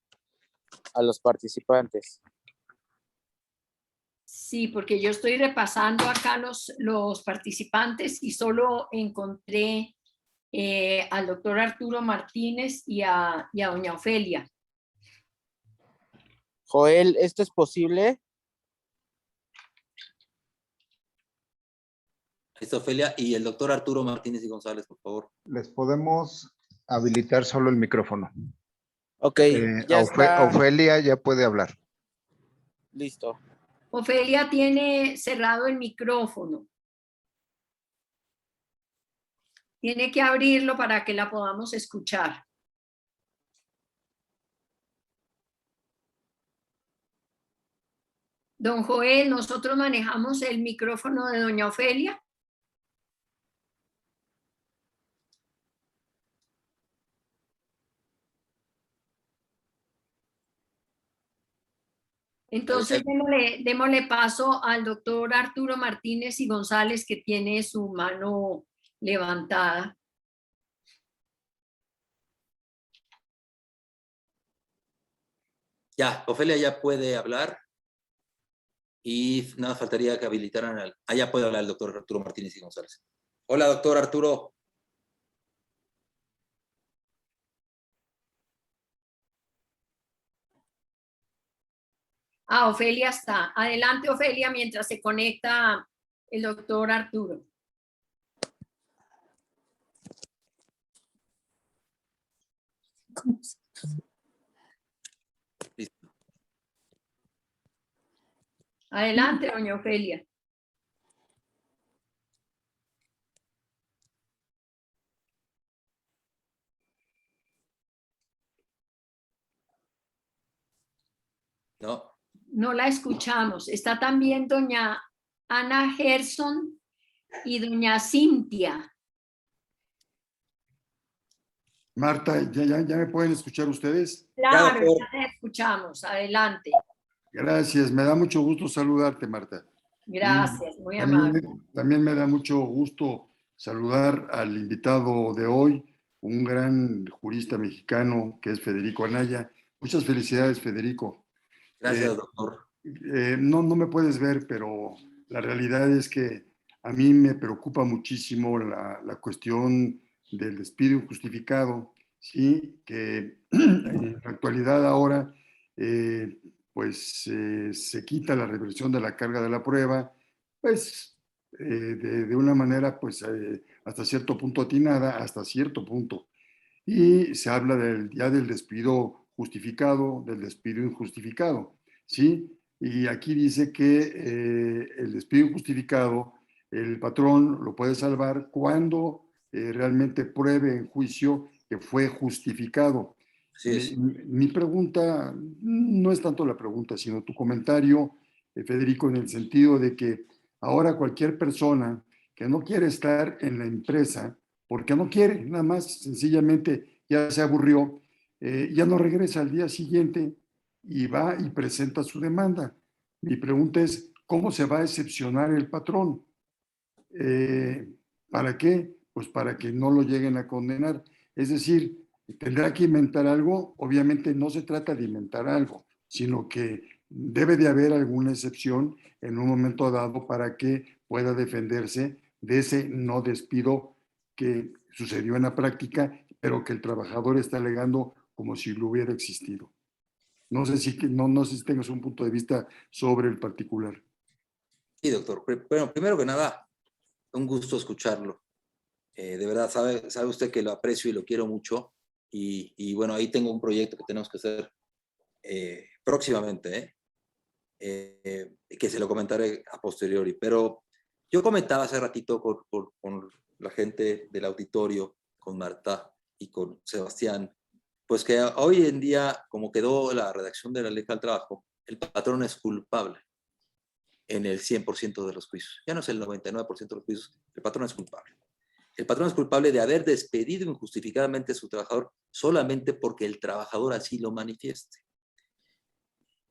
los participantes. Sí, porque yo estoy repasando acá los participantes y solo encontré al doctor Arturo Martínez y a doña Ofelia. Joel, ¿esto es posible? Ahí está Ofelia y el doctor Arturo Martínez y González, por favor. Les podemos habilitar solo el micrófono. Ok, ya está. Ofelia ya puede hablar. Listo. Ofelia tiene cerrado el micrófono. Tiene que abrirlo para que la podamos escuchar. Don Joel, nosotros manejamos el micrófono de doña Ofelia. Entonces, démosle paso al doctor Arturo Martínez y González, que tiene su mano levantada. Ya, Ofelia ya puede hablar y nada, faltaría que habilitaran ya puede hablar el doctor Arturo Martínez y González. Hola, doctor Arturo. Ofelia está. Adelante, Ofelia, mientras se conecta el doctor Arturo. Listo. Adelante, doña Ofelia. No. No la escuchamos. Está también doña Ana Gerson, y doña Cintia. Marta, ¿ya me pueden escuchar ustedes? Claro, Claro. ya te escuchamos. Adelante. Gracias, me da mucho gusto saludarte, Marta. Gracias, muy También, amable. también me da mucho gusto saludar al invitado de hoy, un gran jurista mexicano que es Federico Anaya. Muchas felicidades, Federico. Gracias, doctor. No me puedes ver, pero la realidad es que a mí me preocupa muchísimo la cuestión del despido injustificado, ¿sí? Que en la actualidad ahora, se quita la reversión de la carga de la prueba, pues de una manera, hasta cierto punto atinada, hasta cierto punto. Y se habla ya del despido justificado, del despido injustificado, ¿sí? Y aquí dice que el despido injustificado, el patrón lo puede salvar cuando realmente pruebe en juicio que fue justificado. Así es. Mi pregunta no es tanto la pregunta, sino tu comentario, Federico, en el sentido de que ahora cualquier persona que no quiere estar en la empresa, porque no quiere, nada más sencillamente ya se aburrió, ya no regresa al día siguiente y va y presenta su demanda. Mi pregunta es, ¿cómo se va a excepcionar el patrón? ¿Para qué? Pues para que no lo lleguen a condenar. Es decir, tendrá que inventar algo. Obviamente no se trata de inventar algo, sino que debe de haber alguna excepción en un momento dado para que pueda defenderse de ese no despido que sucedió en la práctica, pero que el trabajador está alegando como si lo hubiera existido. No sé si tengas un punto de vista sobre el particular. Sí, doctor. Bueno, primero que nada, un gusto escucharlo. De verdad, sabe usted que lo aprecio y lo quiero mucho. Y bueno, ahí tengo un proyecto que tenemos que hacer próximamente, que se lo comentaré a posteriori. Pero yo comentaba hace ratito con la gente del auditorio, con Marta y con Sebastián, pues que hoy en día, como quedó la redacción de la ley del trabajo, el patrón es culpable en el 100% de los juicios. Ya no es el 99% de los juicios, el patrón es culpable. El patrón es culpable de haber despedido injustificadamente a su trabajador solamente porque el trabajador así lo manifieste.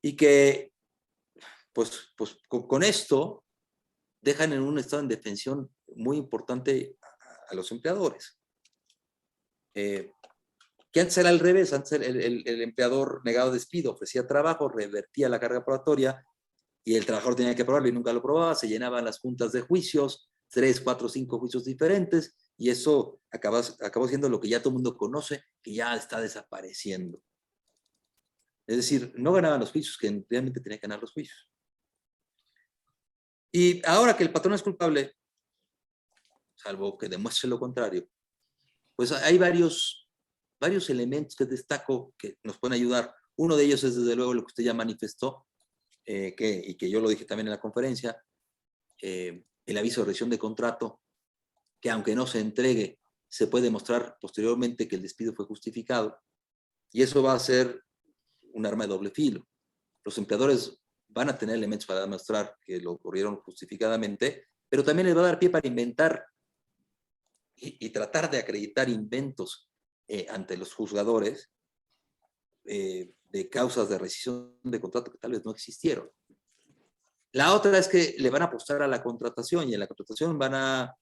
Y que, pues con esto, dejan en un estado de indefensión muy importante a los empleadores. Que antes era al revés, antes el empleador negado despido, ofrecía trabajo, revertía la carga probatoria y el trabajador tenía que probarlo y nunca lo probaba, se llenaban las juntas de juicios, 3, 4, 5 juicios diferentes, y eso acabó siendo lo que ya todo el mundo conoce, que ya está desapareciendo. Es decir, no ganaban los juicios, que realmente tenían que ganar los juicios. Y ahora que el patrón es culpable, salvo que demuestre lo contrario, pues hay varios elementos que destaco que nos pueden ayudar. Uno de ellos es desde luego lo que usted ya manifestó, y que yo lo dije también en la conferencia, el aviso de rescisión de contrato, que aunque no se entregue, se puede demostrar posteriormente que el despido fue justificado, y eso va a ser un arma de doble filo. Los empleadores van a tener elementos para demostrar que lo ocurrieron justificadamente, pero también les va a dar pie para inventar y tratar de acreditar inventos ante los juzgadores de causas de rescisión de contrato que tal vez no existieron. La otra es que le van a apostar a la contratación, y en la contratación van a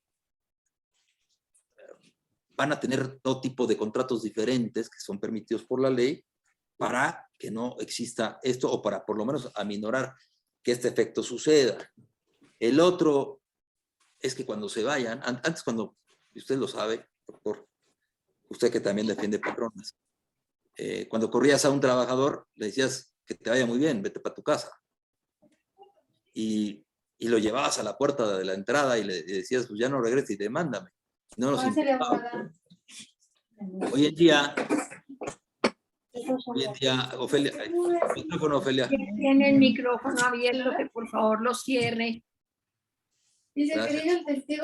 tener todo tipo de contratos diferentes que son permitidos por la ley para que no exista esto, o para por lo menos aminorar que este efecto suceda. El otro es que cuando se vayan, antes cuando, y usted lo sabe, doctor, usted que también defiende patrones, cuando corrías a un trabajador, le decías que te vaya muy bien, vete para tu casa. Y lo llevabas a la puerta de la entrada y le decías, pues ya no regreses y demándame. No nos importaba. Hoy en día, Ofelia, micrófono, Ofelia. Tiene el micrófono abierto, que por favor lo cierre. Dice que Gracias. diga el testigo.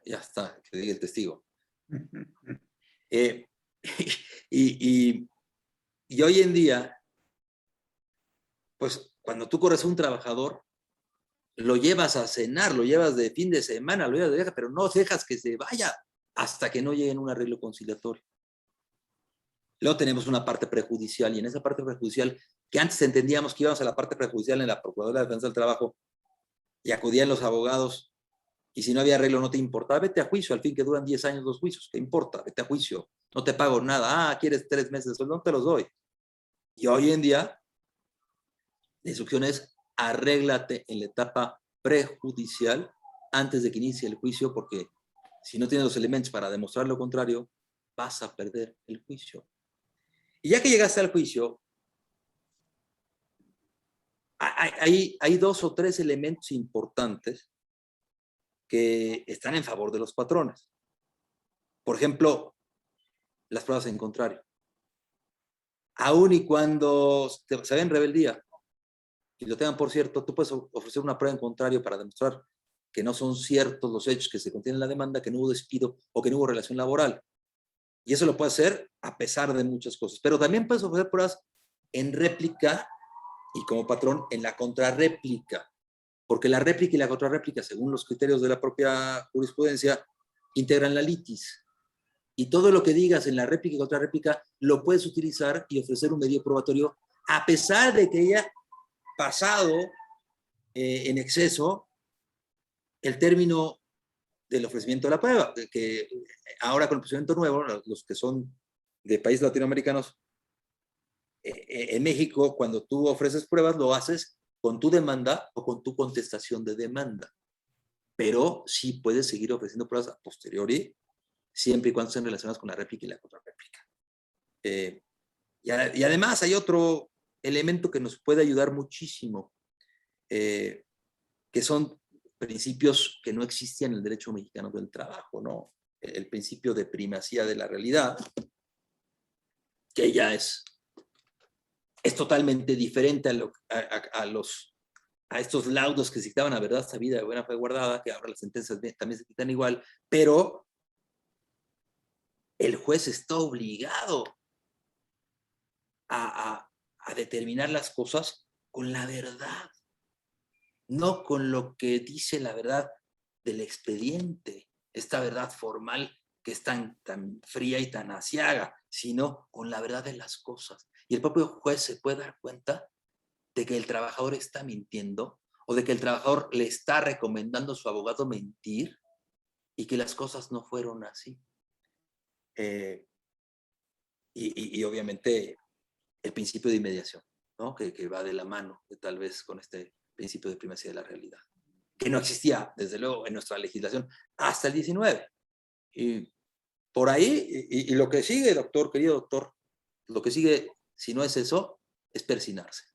Ya está, que diga el testigo. Y hoy en día, pues cuando tú corres a un trabajador, lo llevas a cenar, lo llevas de fin de semana, lo llevas de viaje, pero no dejas que se vaya hasta que no llegue en un arreglo conciliatorio. Luego tenemos una parte prejudicial, y en esa parte prejudicial, que antes entendíamos que íbamos a la parte prejudicial en la Procuraduría de Defensa del Trabajo y acudían los abogados, y si no había arreglo no te importaba, vete a juicio, al fin que duran 10 años los juicios, ¿qué importa? Vete a juicio, no te pago nada, ¿quieres 3 meses de sueldo? No te los doy. Y hoy en día, la instrucción es arréglate en la etapa prejudicial antes de que inicie el juicio, porque si no tienes los elementos para demostrar lo contrario, vas a perder el juicio. Y ya que llegaste al juicio, hay 2 o 3 elementos importantes que están en favor de los patrones. Por ejemplo, las pruebas en contrario. Aun y cuando se ve en rebeldía y lo tengan por cierto, tú puedes ofrecer una prueba en contrario para demostrar que no son ciertos los hechos que se contienen en la demanda, que no hubo despido o que no hubo relación laboral. Y eso lo puedes hacer a pesar de muchas cosas. Pero también puedes ofrecer pruebas en réplica y como patrón en la contrarréplica. Porque la réplica y la contrarréplica, según los criterios de la propia jurisprudencia, integran la litis. Y todo lo que digas en la réplica y contrarréplica lo puedes utilizar y ofrecer un medio probatorio a pesar de que haya pasado en exceso el término del ofrecimiento de la prueba, que ahora con el procedimiento nuevo, los que son de países latinoamericanos, en México, cuando tú ofreces pruebas, lo haces con tu demanda o con tu contestación de demanda. Pero sí puedes seguir ofreciendo pruebas a posteriori, siempre y cuando estén relacionadas con la réplica y la contrarréplica. Y además hay otro elemento que nos puede ayudar muchísimo, que son principios que no existían en el derecho mexicano del trabajo, ¿no? El principio de primacía de la realidad, que ya es totalmente diferente a estos laudos que citaban a verdad sabida de buena fe guardada, que ahora las sentencias también se citan igual, pero el juez está obligado a determinar las cosas con la verdad, no con lo que dice la verdad del expediente, esta verdad formal que es tan fría y tan aciaga, sino con la verdad de las cosas. Y el propio juez se puede dar cuenta de que el trabajador está mintiendo o de que el trabajador le está recomendando a su abogado mentir y que las cosas no fueron así. Y obviamente el principio de inmediación, ¿no? que va de la mano tal vez con este principio de primacía de la realidad, que no existía desde luego en nuestra legislación hasta el 19. Y por ahí, y lo que sigue, doctor, querido doctor, lo que sigue, si no es eso, es persinarse.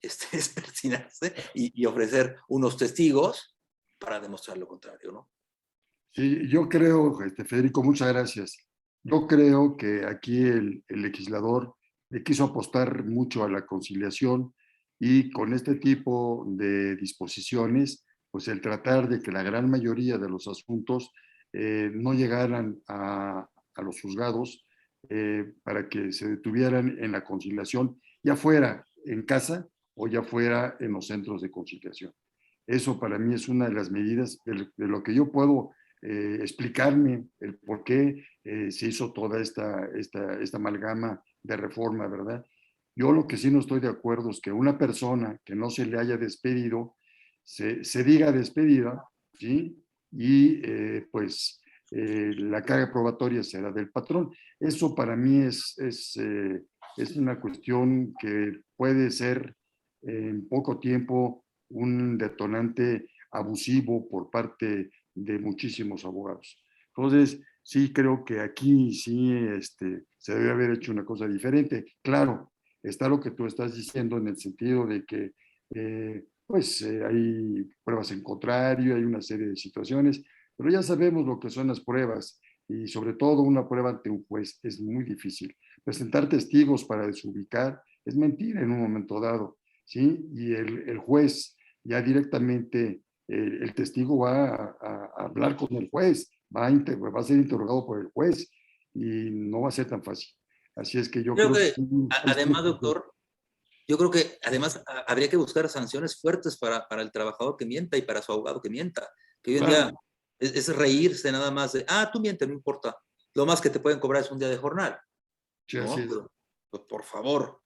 Es persinarse y ofrecer unos testigos para demostrar lo contrario, ¿no? Sí, yo creo, Federico, muchas gracias. Yo creo que aquí el legislador le quiso apostar mucho a la conciliación y con este tipo de disposiciones, pues el tratar de que la gran mayoría de los asuntos no llegaran a los juzgados para que se detuvieran en la conciliación, ya fuera en casa o ya fuera en los centros de conciliación. Eso para mí es una de las medidas de lo que yo puedo explicarme el por qué se hizo toda esta amalgama de reforma, ¿verdad? Yo lo que sí no estoy de acuerdo es que una persona que no se le haya despedido se diga despedida, ¿sí? Y pues la carga probatoria será del patrón. Eso para mí es una cuestión que puede ser en poco tiempo un detonante abusivo por parte de muchísimos abogados. Entonces, sí creo que aquí sí se debe haber hecho una cosa diferente. Claro, está lo que tú estás diciendo en el sentido de que hay pruebas en contrario, hay una serie de situaciones, pero ya sabemos lo que son las pruebas y sobre todo una prueba ante un juez es muy difícil. Presentar testigos para desubicar es mentira en un momento dado, ¿sí? Y el juez ya directamente, el testigo va a hablar con el juez, va a ser interrogado por el juez y no va a ser tan fácil. Así es que yo Creo que sí, además, doctor, Yo creo que además habría que buscar sanciones fuertes para el trabajador que mienta y para su abogado que mienta. Que hoy en día es reírse nada más de, tú mientes, no importa. Lo más que te pueden cobrar es un día de jornal. Sí, ¿no? así es. Pero, pues, por favor,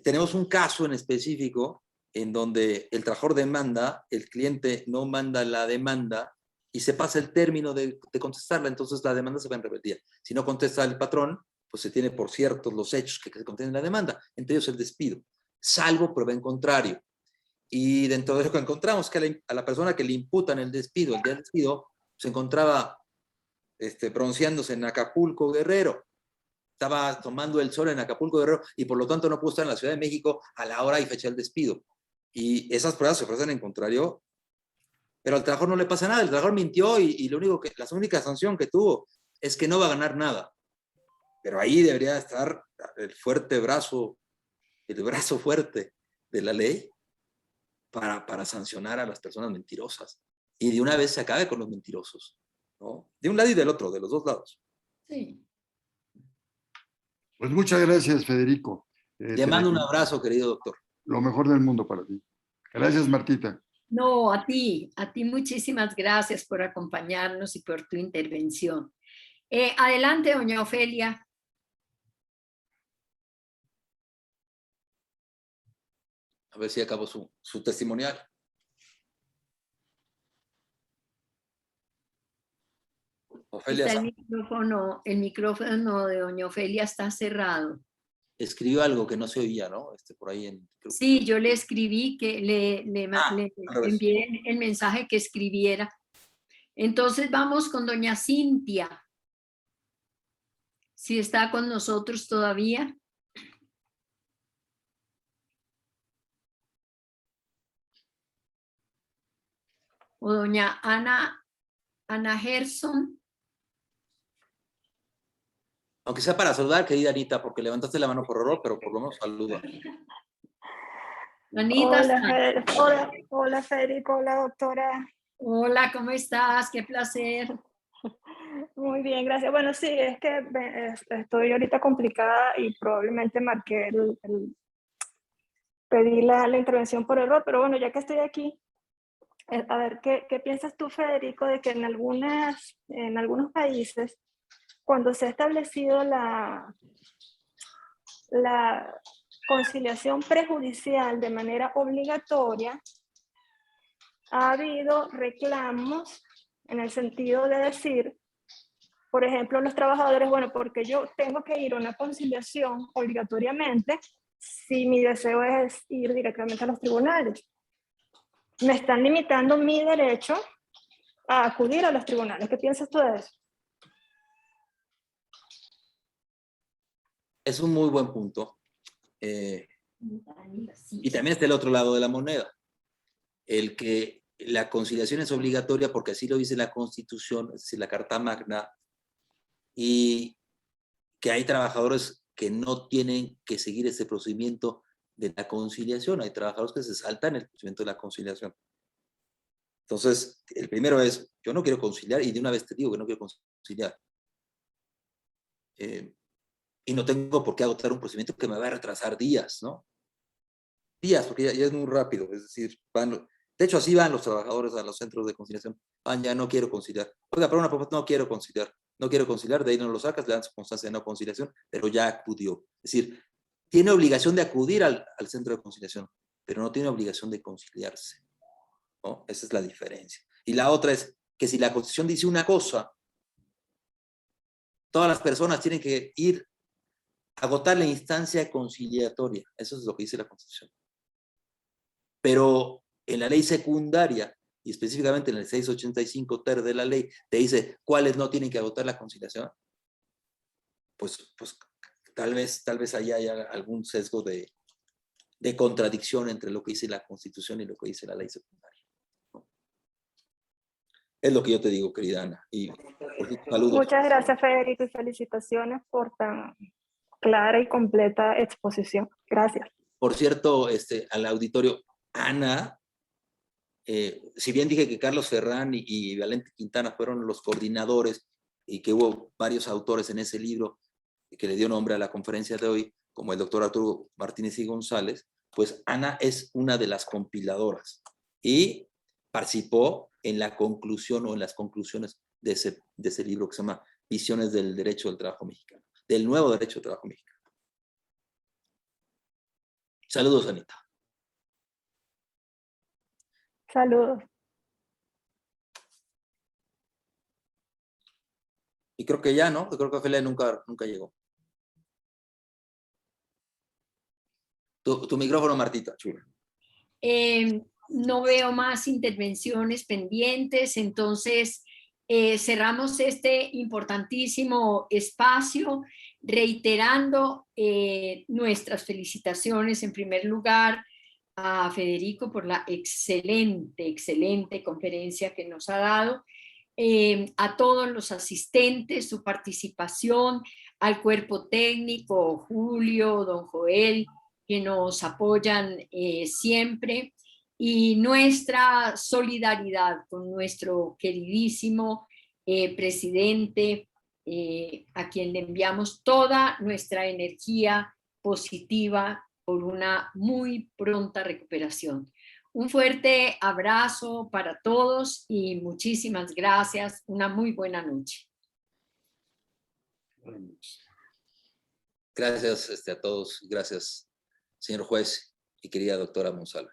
tenemos un caso en específico en donde el trabajador demanda, el cliente no manda la demanda y se pasa el término de contestarla, entonces la demanda se va en rebeldía. Si no contesta el patrón, pues se tiene por ciertos los hechos que contienen la demanda, entre ellos el despido, salvo prueba en contrario. Y dentro de lo que encontramos, que a la persona que le imputan el despido, el día del despido, se encontraba bronceándose en Acapulco, Guerrero. Estaba tomando el sol en Acapulco, Guerrero, y por lo tanto no pudo estar en la Ciudad de México a la hora y fecha del despido. Y esas pruebas se ofrecen en contrario, pero al trabajador no le pasa nada. El trabajador mintió y la única sanción que tuvo es que no va a ganar nada. Pero ahí debería estar el brazo fuerte de la ley para sancionar a las personas mentirosas. Y de una vez se acabe con los mentirosos, ¿no? De un lado y del otro, de los dos lados. Sí. Pues muchas gracias, Federico. Le mando un abrazo, querido doctor. Lo mejor del mundo para ti. Gracias, Martita. No, a ti muchísimas gracias por acompañarnos y por tu intervención. Adelante, doña Ofelia. A ver si acabó su testimonial. Ofelia, el micrófono de doña Ofelia está cerrado. escribió algo que no se oía, ¿no? Por ahí Sí, yo le escribí que le envié el mensaje que escribiera. Entonces vamos con doña Cintia. Si está con nosotros todavía. O doña Ana Gerson. Aunque sea para saludar, querida Anita, porque levantaste la mano por error, pero por lo menos saluda. Anita, hola Federico, hola doctora. Hola, ¿cómo estás? Qué placer. Muy bien, gracias. Bueno, sí, es que estoy ahorita complicada y probablemente marqué pedí la intervención por error, pero bueno, ya que estoy aquí, a ver, ¿qué piensas tú, Federico, de que en algunos países, cuando se ha establecido la conciliación prejudicial de manera obligatoria, ha habido reclamos en el sentido de decir, por ejemplo, los trabajadores, bueno, porque yo tengo que ir a una conciliación obligatoriamente si mi deseo es ir directamente a los tribunales. Me están limitando mi derecho a acudir a los tribunales. ¿Qué piensas tú de eso? Es un muy buen punto. Y también está el otro lado de la moneda. El que la conciliación es obligatoria porque así lo dice la Constitución, es decir, la Carta Magna, y que hay trabajadores que no tienen que seguir este procedimiento de la conciliación. Hay trabajadores que se saltan el procedimiento de la conciliación. Entonces, el primero es, yo no quiero conciliar, y de una vez te digo que no quiero conciliar. Y no tengo por qué agotar un procedimiento que me va a retrasar días, ¿no? Días, porque ya es muy rápido. Es decir, de hecho, así van los trabajadores a los centros de conciliación. Ya no quiero conciliar. Oiga, pero una propuesta, no quiero conciliar, de ahí no lo sacas, le dan su constancia de no conciliación, pero ya acudió. Es decir, tiene obligación de acudir al centro de conciliación, pero no tiene obligación de conciliarse, ¿no? Esa es la diferencia. Y la otra es que si la Constitución dice una cosa, todas las personas tienen que ir a agotar la instancia conciliatoria. Eso es lo que dice la Constitución. Pero en la ley secundaria, y específicamente en el 685 ter de la ley, te dice cuáles no tienen que agotar la conciliación. Pues tal vez ahí haya algún sesgo de contradicción entre lo que dice la Constitución y lo que dice la ley secundaria, ¿no? Es lo que yo te digo, querida Ana. Y saludos. Muchas gracias, Federico, y felicitaciones por tan clara y completa exposición. Gracias. Por cierto, al auditorio, Ana, si bien dije que Carlos Ferrán y Valente Quintana fueron los coordinadores y que hubo varios autores en ese libro que le dio nombre a la conferencia de hoy, como el doctor Arturo Martínez y González, pues Ana es una de las compiladoras y participó en la conclusión o en las conclusiones de ese libro que se llama Visiones del Derecho del Trabajo Mexicano, del nuevo Derecho del Trabajo Mexicano. Saludos, Anita. Saludos. Y creo que ya, ¿no? Creo que Ofelia nunca llegó. Tu micrófono, Martita, chula. No veo más intervenciones pendientes, entonces cerramos este importantísimo espacio reiterando nuestras felicitaciones en primer lugar a Federico por la excelente conferencia que nos ha dado, a todos los asistentes, su participación, al cuerpo técnico, Julio, don Joel, que nos apoyan siempre, y nuestra solidaridad con nuestro queridísimo presidente, a quien le enviamos toda nuestra energía positiva por una muy pronta recuperación. Un fuerte abrazo para todos y muchísimas gracias. Una muy buena noche. Gracias a todos. Gracias, señor juez y querida doctora Monsalve.